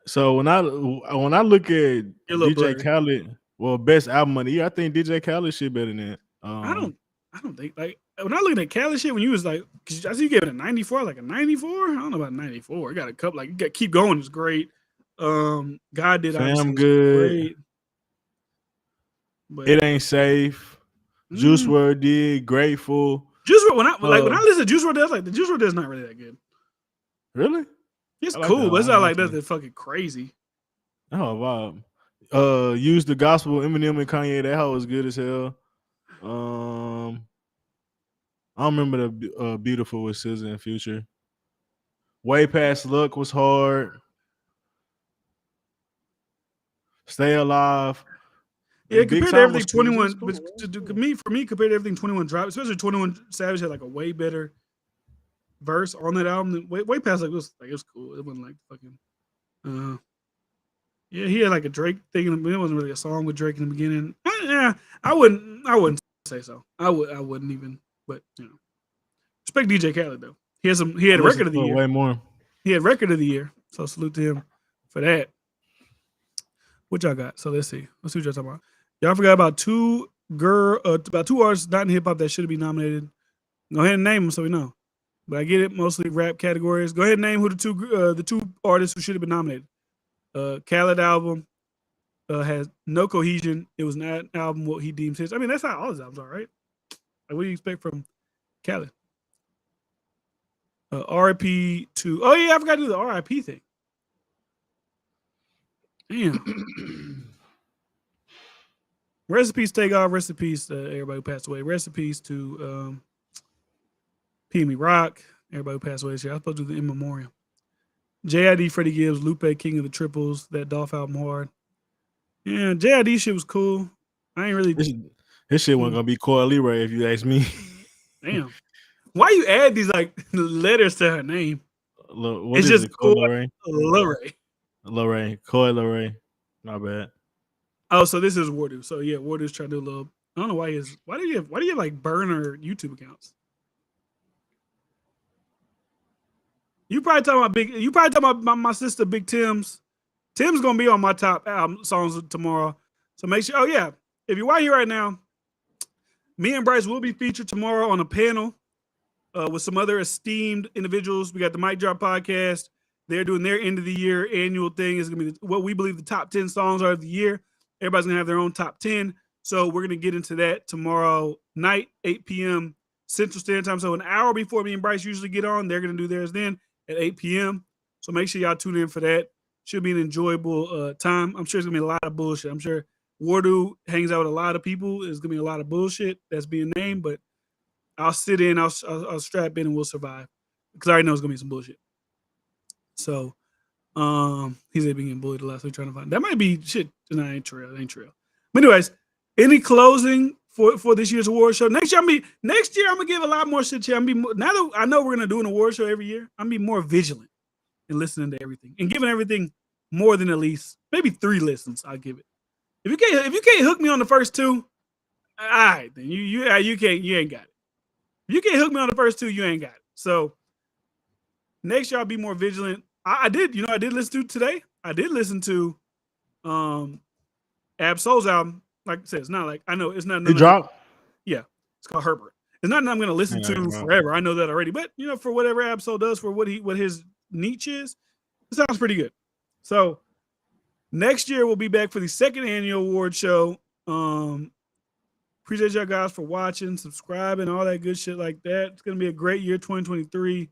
So when I look at DJ Khaled, best album of the year, I think DJ Khaled shit better than that. I don't think when I look at Khaled shit when you was like, cause I see you gave it a 94, like a 94. I don't know about 94. It got a couple Keep Going is great. God Did Fam Good. Great. But It Ain't Safe. Juice WRLD did Grateful. Juice WRLD when I listen to Juice WRLD, I was like the Juice WRLD is not really that good. Really? It's cool, but it's not like nothing fucking crazy. Oh wow. Use the Gospel, Eminem and Kanye. That hoe was good as hell. I don't remember the Beautiful with SZA and Future. Way Past Luck was hard. Stay Alive. Yeah, compared to everything 21, cool. For me, compared to everything 21 dropped, especially 21 Savage had like a way better verse on that album. Way Past Luck was cool. It wasn't like fucking. Yeah, he had like a Drake thing. It wasn't really a song with Drake in the beginning. Yeah, I wouldn't say so. I wouldn't even. But respect DJ Khaled though. He had a record of the year. Way more. He had record of the year. So salute to him for that. What y'all got? So let's see. Let's see what y'all talking about. Y'all forgot about two artists not in hip hop that should be nominated. Go ahead and name them so we know. But I get it, mostly rap categories. Go ahead and name who the two artists who should have been nominated. Khaled album has no cohesion. It was not an album what he deems his. I mean, that's how all his albums are, right? Like, what do you expect from Khaled? RIP to. Oh yeah, I forgot to do the RIP thing. Damn. Rest in peace, Takeoff. Rest in peace, everybody who passed away. Rest in peace to PME Rock. Everybody who passed away this year. I was supposed to do the in memoriam. JID, Freddie Gibbs, Lupe, King of the Triples. That Dolph album hard. Yeah, JID shit was cool. I ain't really. This shit wasn't gonna be Coy Leray if you ask me. Damn. Why you add these like letters to her name? What it's is just it? Coy Coy Leray. Leray. Coy Leray. Not bad. Oh, so this is Wardu. So yeah, Wardu's trying to do a little. I don't know why why do you have like burner YouTube accounts? You probably talking about my sister Big Tim's. Tim's gonna be on my top album songs tomorrow. So make sure. Oh yeah, if you're right here right now, me and Bryce will be featured tomorrow on a panel with some other esteemed individuals. We got the Mic Drop podcast. They're doing their end of the year annual thing. It's gonna be what we believe the top 10 songs are of the year. Everybody's gonna have their own top 10. So we're gonna get into that tomorrow night, 8 p.m. Central Standard Time. So an hour before me and Bryce usually get on, they're gonna do theirs then at 8 p.m. So make sure y'all tune in for that. Should be an enjoyable time. I'm sure it's gonna be a lot of bullshit. I'm sure Wardu hangs out with a lot of people. There's gonna be a lot of bullshit that's being named, but I'll sit in, I'll strap in, and we'll survive because I already know it's gonna be some bullshit. So, he's being getting bullied the last week trying to find that might be shit. No, ain't true. It ain't true. But anyways, any closing for this year's award show? Next year, I'm gonna give a lot more shit. Now that I know we're gonna do an award show every year, I'm gonna be more vigilant and listening to everything and giving everything more than at least maybe 3 listens. I'll give it. If you can't hook me on the first 2, all right, then you ain't got it. If you can't hook me on the first 2, you ain't got it. So next year I'll be more vigilant. I did listen to today. I did listen to Ab Soul's album. Like I said, it's not like I know it's not. It dropped? Yeah, it's called Herbert. It's not I'm going to listen to forever. I know that already. But for whatever Ab Soul does, for what his niche is, it sounds pretty good. So next year we'll be back for the 2nd annual award show. Appreciate y'all guys for watching, subscribing, all that good shit like that. It's gonna be a great year, 2023.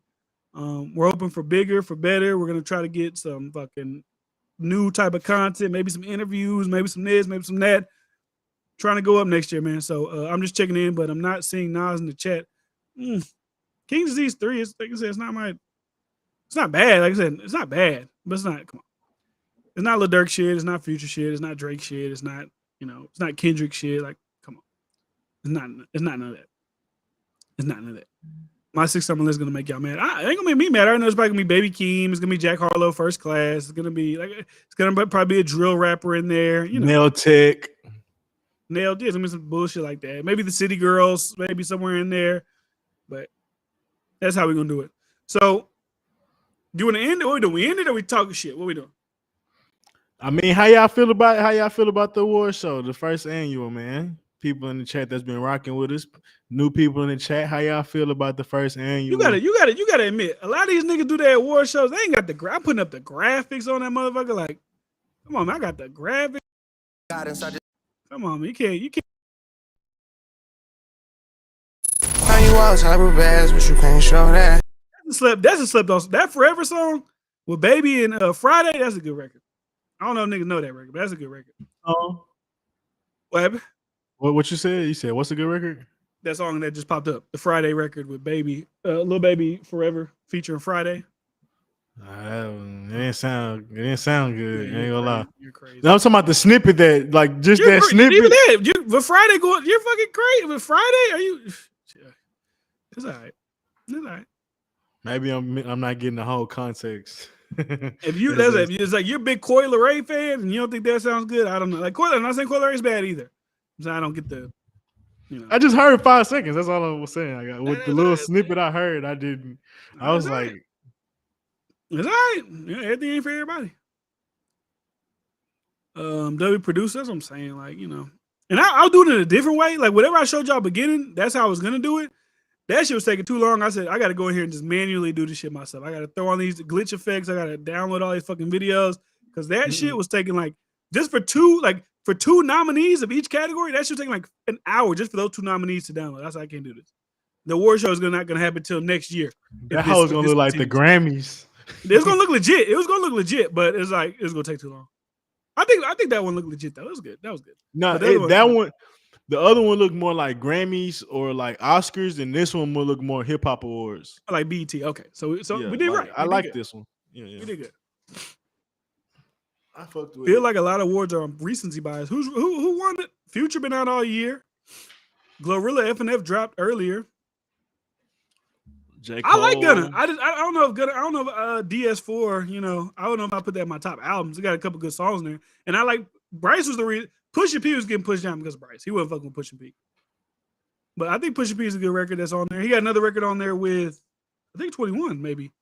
We're hoping for bigger, for better. We're gonna try to get some fucking new type of content, maybe some interviews, maybe some this, maybe some that. Trying to go up next year, man. So I'm just checking in, but I'm not seeing Nas in the chat. King Disease 3 is like I said, it's not bad. Like I said, it's not bad, but it's not. Come on, it's not Lil Durk shit. It's not Future shit. It's not Drake shit. It's not it's not Kendrick shit. Like, come on, it's not none of that. It's not none of that. My 6 summer list is gonna make y'all mad. It ain't gonna make me mad. I know it's probably gonna be Baby Keem. It's gonna be Jack Harlow, First Class. It's gonna be probably be a drill rapper in there. Nail Tech. Nailed it. It's gonna be some bullshit like that. Maybe the City Girls, maybe somewhere in there. But that's how we're gonna do it. So, do you want to end it? What we doing? We end it or we talking shit? What we doing? I mean, how y'all feel about the award show, the first annual, man? People in the chat that's been rocking with us, new people in the chat. How y'all feel about the first annual? You gotta admit, a lot of these niggas do their award shows. They ain't got I'm putting up the graphics on that motherfucker. Like, come on, man, I got the graphics. Come on, man, you can't. How you all type of bags, but you can't show that. That's a slept on. That Forever song with Baby and Friday. That's a good record. I don't know if niggas know that record, but that's a good record. Oh, what happened? What you said? You said what's a good record? That song that just popped up, the Friday record with Baby, Lil Baby Forever featuring Friday. It didn't sound good. Yeah, ain't gonna lie. You're crazy. No, I'm talking about the snippet that, like, just that snippet. Even that, with Friday going, you're fucking crazy. With Friday, are you? It's all right. It's all right. Maybe I'm not getting the whole context. It's like you're a big Coy Leray fan and you don't think that sounds good. I don't know. Like I'm not saying Coy Leray's bad either. So I don't get the. I just heard 5 seconds. That's all I was saying. With the little snippet I heard, I didn't. I was like, it's all right. Yeah, everything ain't for everybody. W producer, that's what I'm saying. Like, and I'll do it in a different way. Like, whatever I showed y'all beginning, that's how I was gonna do it. That shit was taking too long. I said, I got to go in here and just manually do this shit myself. I got to throw on these glitch effects. I got to download all these fucking videos because that shit was taking like just for two nominees of each category. That should take like an hour just for those 2 nominees to download. That's why I can't do this. The award show is not going to happen until next year. That how it's going to look like the Grammys. It's going to look legit. It was going to look legit, but it's going to take too long. I think that one looked legit though. It was good. That was good. No, that one. The other one looked more like Grammys or like Oscars, and this one will look more hip hop awards. I like BET. Okay, so yeah, we did right. I like this one. Yeah, we did good. I fucked with feel like a lot of awards are on recency bias. Who won it? Future been out all year. Glorilla FNF dropped earlier. J. I like Gunna. Cole. I don't know if Gunna. I don't know if DS4. You know, I don't know if I put that in my top albums. It got a couple good songs in there, and I like Bryce was the reason. Pusha P was getting pushed down because of Bryce. He wasn't fucking with Pusha P. But I think Pusha P is a good record that's on there. He got another record on there with, I think 21 maybe.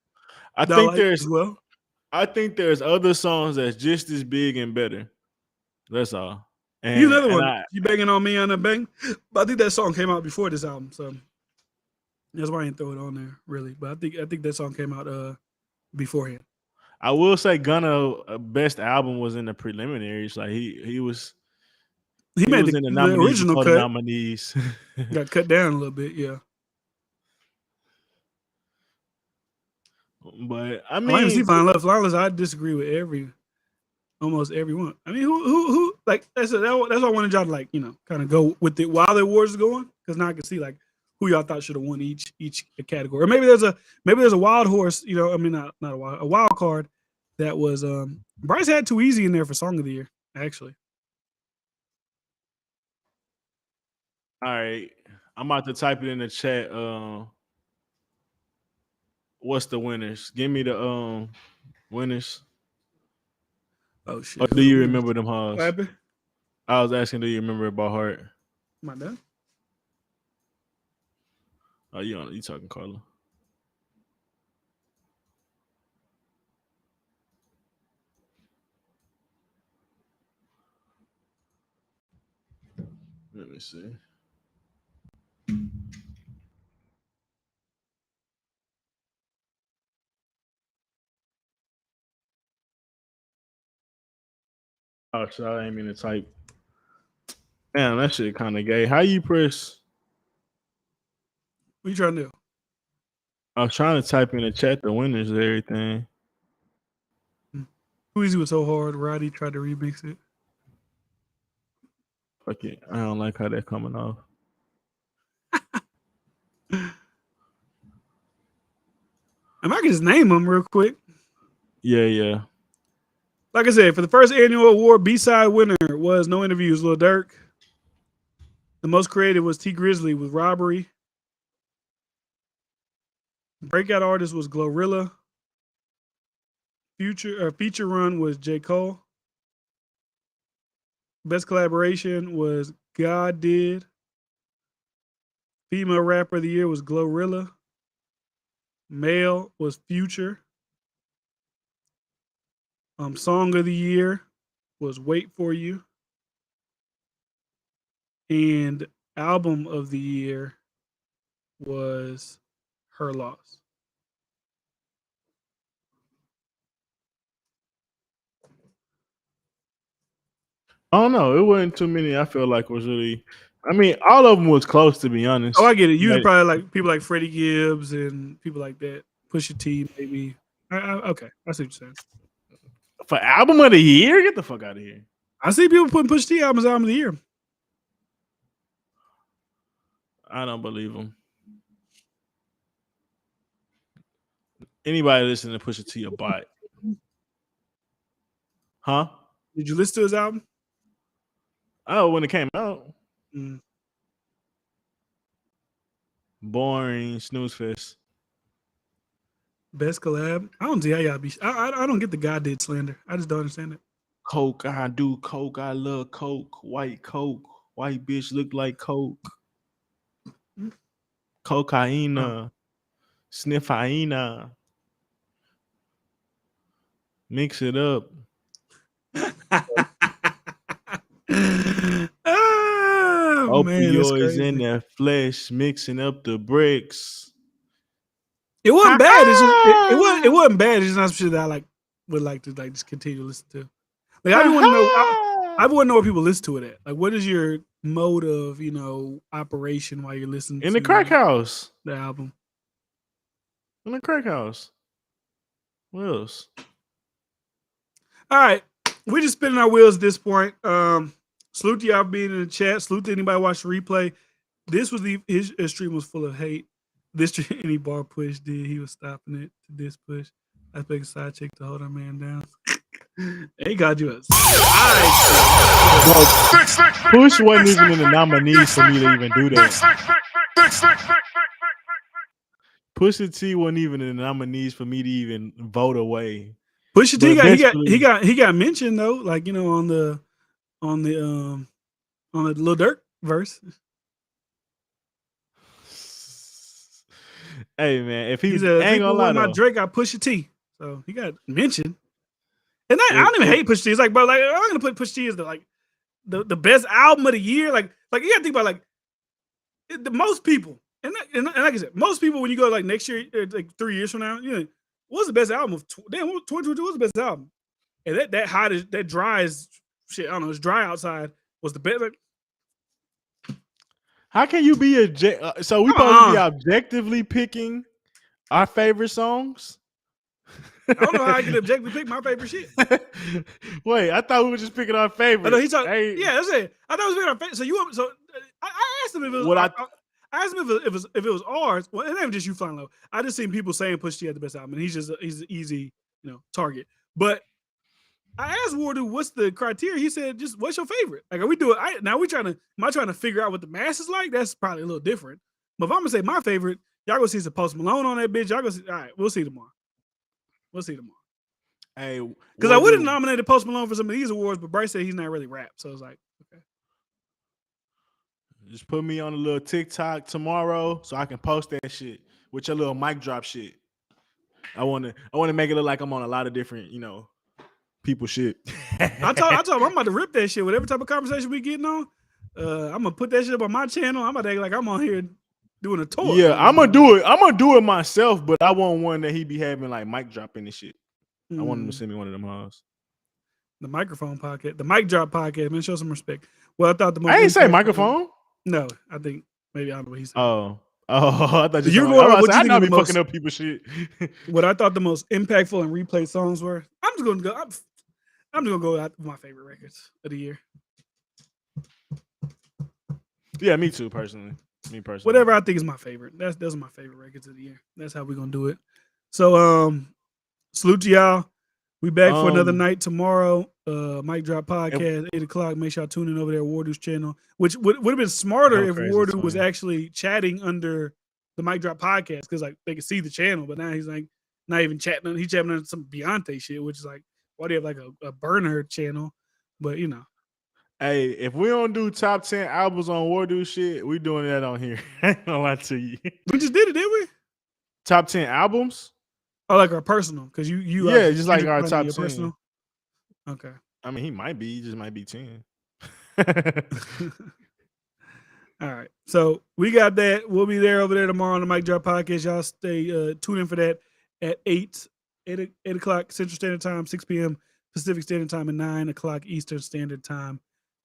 I that think like there's as well. I think there's other songs that's just as big and better. That's all. Here's another And one. You banging on me on a bang, but I think that song came out before this album, so that's why I didn't throw it on there really. But I think that song came out beforehand. I will say Gunna best album was in the preliminaries. Like he was He made was in the the nominees original before the cut. nominees. Got cut down a little bit, yeah. But I I like to see mean, Fine Love Flawless. I disagree with almost everyone. I mean, who like that's why I wanted y'all to like kind of go with it while the awards are going, because now I can see like who y'all thought should have won each category. Or maybe there's a wild horse. I mean not a wild card that was Bryce had Too Easy in there for Song of the Year actually. all right. I'm about to type it in the chat. What's the winners? Give me the winners. Oh shit! Or Who do the you winners? remember them, What Hogs? happened? I was asking, do you remember it by heart? Am I done? Oh, you talking, Carla? Let me see. Oh, shit, I ain't mean to type. Damn, that shit kind of gay. How you press? What you trying to do? I was trying to type in the chat the winners of everything. Too Easy was so hard. Roddy tried to remix it. Fuck it. I don't like how that coming off. I can just name them real quick. Yeah. Like I said, for the first annual award, B-side winner was No Interviews, Lil Durk. The most creative was T Grizzly with Robbery. Breakout artist was Glorilla. Feature run was J. Cole. Best collaboration was God Did. Female rapper of the year was Glorilla. Male was Future. Song of the year was Wait For You. And album of the year was Her Loss. I don't know. It wasn't too many. I feel like was really. I mean, all of them was close, to be honest. Oh, I get it. You was Like, probably like people like Freddie Gibbs and people like that. Pusha T, maybe. Okay, I see what you're saying. For album of the year, get the fuck out of here. I see people putting Pusha T album of the year. I don't believe them. Anybody listening to Pusha T a bot? Huh? Did you listen to his album? Oh, when it came out. Mm. Boring snooze fest. Best collab? I don't see how y'all be. I don't get the God Did slander. I just don't understand it. Coke, I do coke. I love coke. White coke. White bitch look like coke. Cocaina. Sniffaina. Mix it up. Oh, man, that's Opioids crazy. in their flesh, mixing up the bricks. It wasn't bad. It's just, it wasn't bad. It's just not some shit that I would like to just continue to listen to. Like I want to know. I want to know where people listen to it at. Like, what is your mode of operation while you're listening In to the crack house. the album? In the crack house. What else? All right, we're just spinning our wheels at this point. Salute to y'all being in the chat. Salute to anybody watching the replay. This was his stream was full of hate. This any bar push did, he was stopping it to this push. I expect a side chick to hold her man down. He called you a Push wasn't even in the nominees for me to even do that. Pusha T wasn't even in the nominees for me to even vote away. Pusha T But he got mentioned though, like on the Lil Durk verse. Hey man, if He I said, ain't people gonna lie want my though. Drake, I Pusha T. So he got mentioned. And I don't even hate Pusha T. It's like, bro, like I'm gonna put Pusha T as the best album of the year. Like you gotta think about the most people, and like I said, most people when you go like next year, like 3 years from now, what's the best album of 2022 was the best album? And that hot is that dry is shit. I don't know, it's dry outside was the best. Like, how can you be so we supposed to be objectively picking our favorite songs? I don't know how I can objectively pick my favorite shit. Wait, I thought we were just picking our favorite. I know yeah, that's it. I thought it was picking our favorite. So I asked him if it was. I asked him if it was ours. Well, it ain't just you flying low. I just seen people saying Pusha T had the best album, and he's an easy target. But I asked Wardu what's the criteria. He said just what's your favorite. Like, are we doing? Am I trying to figure out what the masses like? That's probably a little different. But if I'm gonna say my favorite, y'all gonna see some Post Malone on that bitch. Y'all gonna see. All right, we'll see tomorrow. Hey, because I would have nominated Post Malone for some of these awards, but Bryce said he's not really rap, so it's like, okay. Just put me on a little TikTok tomorrow so I can post that shit with your little mic drop shit. I want to make it look like I'm on a lot of different, people shit. I told him I'm about to rip that shit. Whatever type of conversation we getting on, I'm gonna put that shit up on my channel. I'm about to act like I'm on here doing a tour. Yeah, I'm gonna do it. I'm gonna do it myself, but I want one that he be having like mic dropping and shit. I want him to send me one of them hoes. The microphone podcast, the mic drop podcast, man. Show some respect. Well, I thought the most I ain't say microphone. No, I think maybe I don't know what he said. Oh, I thought you're going on. I not be fucking up people's shit. What I thought the most impactful and replayed songs were. I'm just gonna go. I'm just gonna go out with my favorite records of the year. Yeah, me too. Personally, whatever I think is my favorite. Those are my favorite records of the year. That's how we're gonna do it. So, salute to y'all. We back for another night tomorrow. Mic Drop Podcast, 8:00. Make sure y'all tune in over there at Wardu's channel, which would have been smarter if Wardu was actually chatting under the Mic Drop Podcast, because like they could see the channel, but now he's like not even chatting. He's chatting on some Beyonce shit, which is like, why do you have like a burner channel? But hey, if we don't do top 10 albums on Wardu shit, we doing that on here. I ain't gonna lie to you. We just did it, didn't we? Top 10 albums? Oh, like our personal, because you yeah, just like our top 10. Personal. Okay. I mean, he just might be 10. All right. So we got that. We'll be there over there tomorrow on the Mic Drop Podcast. Y'all stay tuned in for that at 8 o'clock Central Standard Time, 6 p.m. Pacific Standard Time, and 9 o'clock Eastern Standard Time.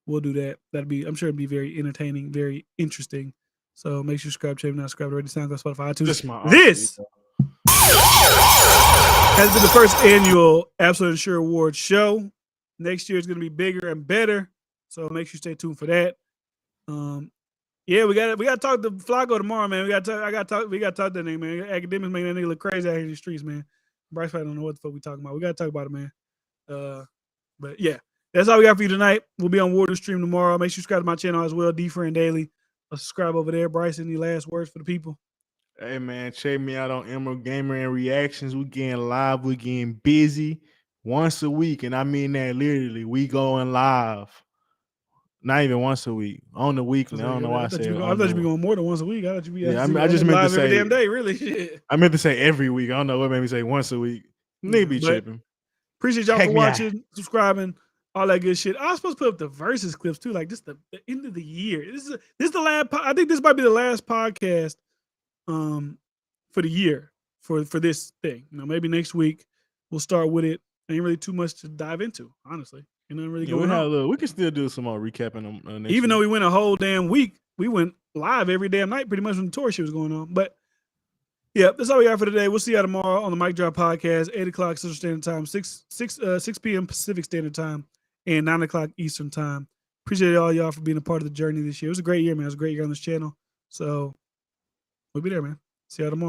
We'll do that. I'm sure it'll be very entertaining, very interesting. So make sure you subscribe, check me out, subscribe already, SoundCloud, Spotify, iTunes. This has been the first annual Absolute Insure Awards show. Next year is going to be bigger and better, so make sure you stay tuned for that. Yeah, we got to talk to Flacco tomorrow, man. We got to talk to that nigga, man. Academics make that nigga look crazy out here in the streets, man. Bryce probably don't know what the fuck we talking about. We got to talk about it, man. But yeah, that's all we got for you tonight. We'll be on Wardu Stream tomorrow. Make sure you subscribe to my channel as well, D-Friend Daily. Subscribe over there. Bryce, any last words for the people? Hey man, check me out on Emerald Gamer and Reactions. We getting live. We getting busy once a week, and I mean that literally. We going live. Not even once a week. On the weekly. I don't know why I said. I thought you'd be going more than once a week. I thought you'd be. Yeah, I just meant to say every damn day. Really, shit. I meant to say every week. I don't know what made me say once a week. Nigga be tripping. Appreciate y'all for watching, subscribing, all that good shit. I was supposed to put up the versus clips too, like just the end of the year. This is the last. I think this might be the last podcast, for the year for this thing. Maybe next week we'll start with it. Ain't really too much to dive into, honestly. Really going on. We can still do some more recapping on next Even though we went a whole damn week, we went live every damn night pretty much when the tour shit was going on. But yeah, that's all we got for today. We'll see y'all tomorrow on the Mic Drop Podcast, 8 o'clock Central Standard Time, 6 p.m. Pacific Standard Time, and 9 o'clock Eastern Time. Appreciate all y'all for being a part of the journey this year. It was a great year, man. It was a great year on this channel. So we'll be there, man. See y'all tomorrow.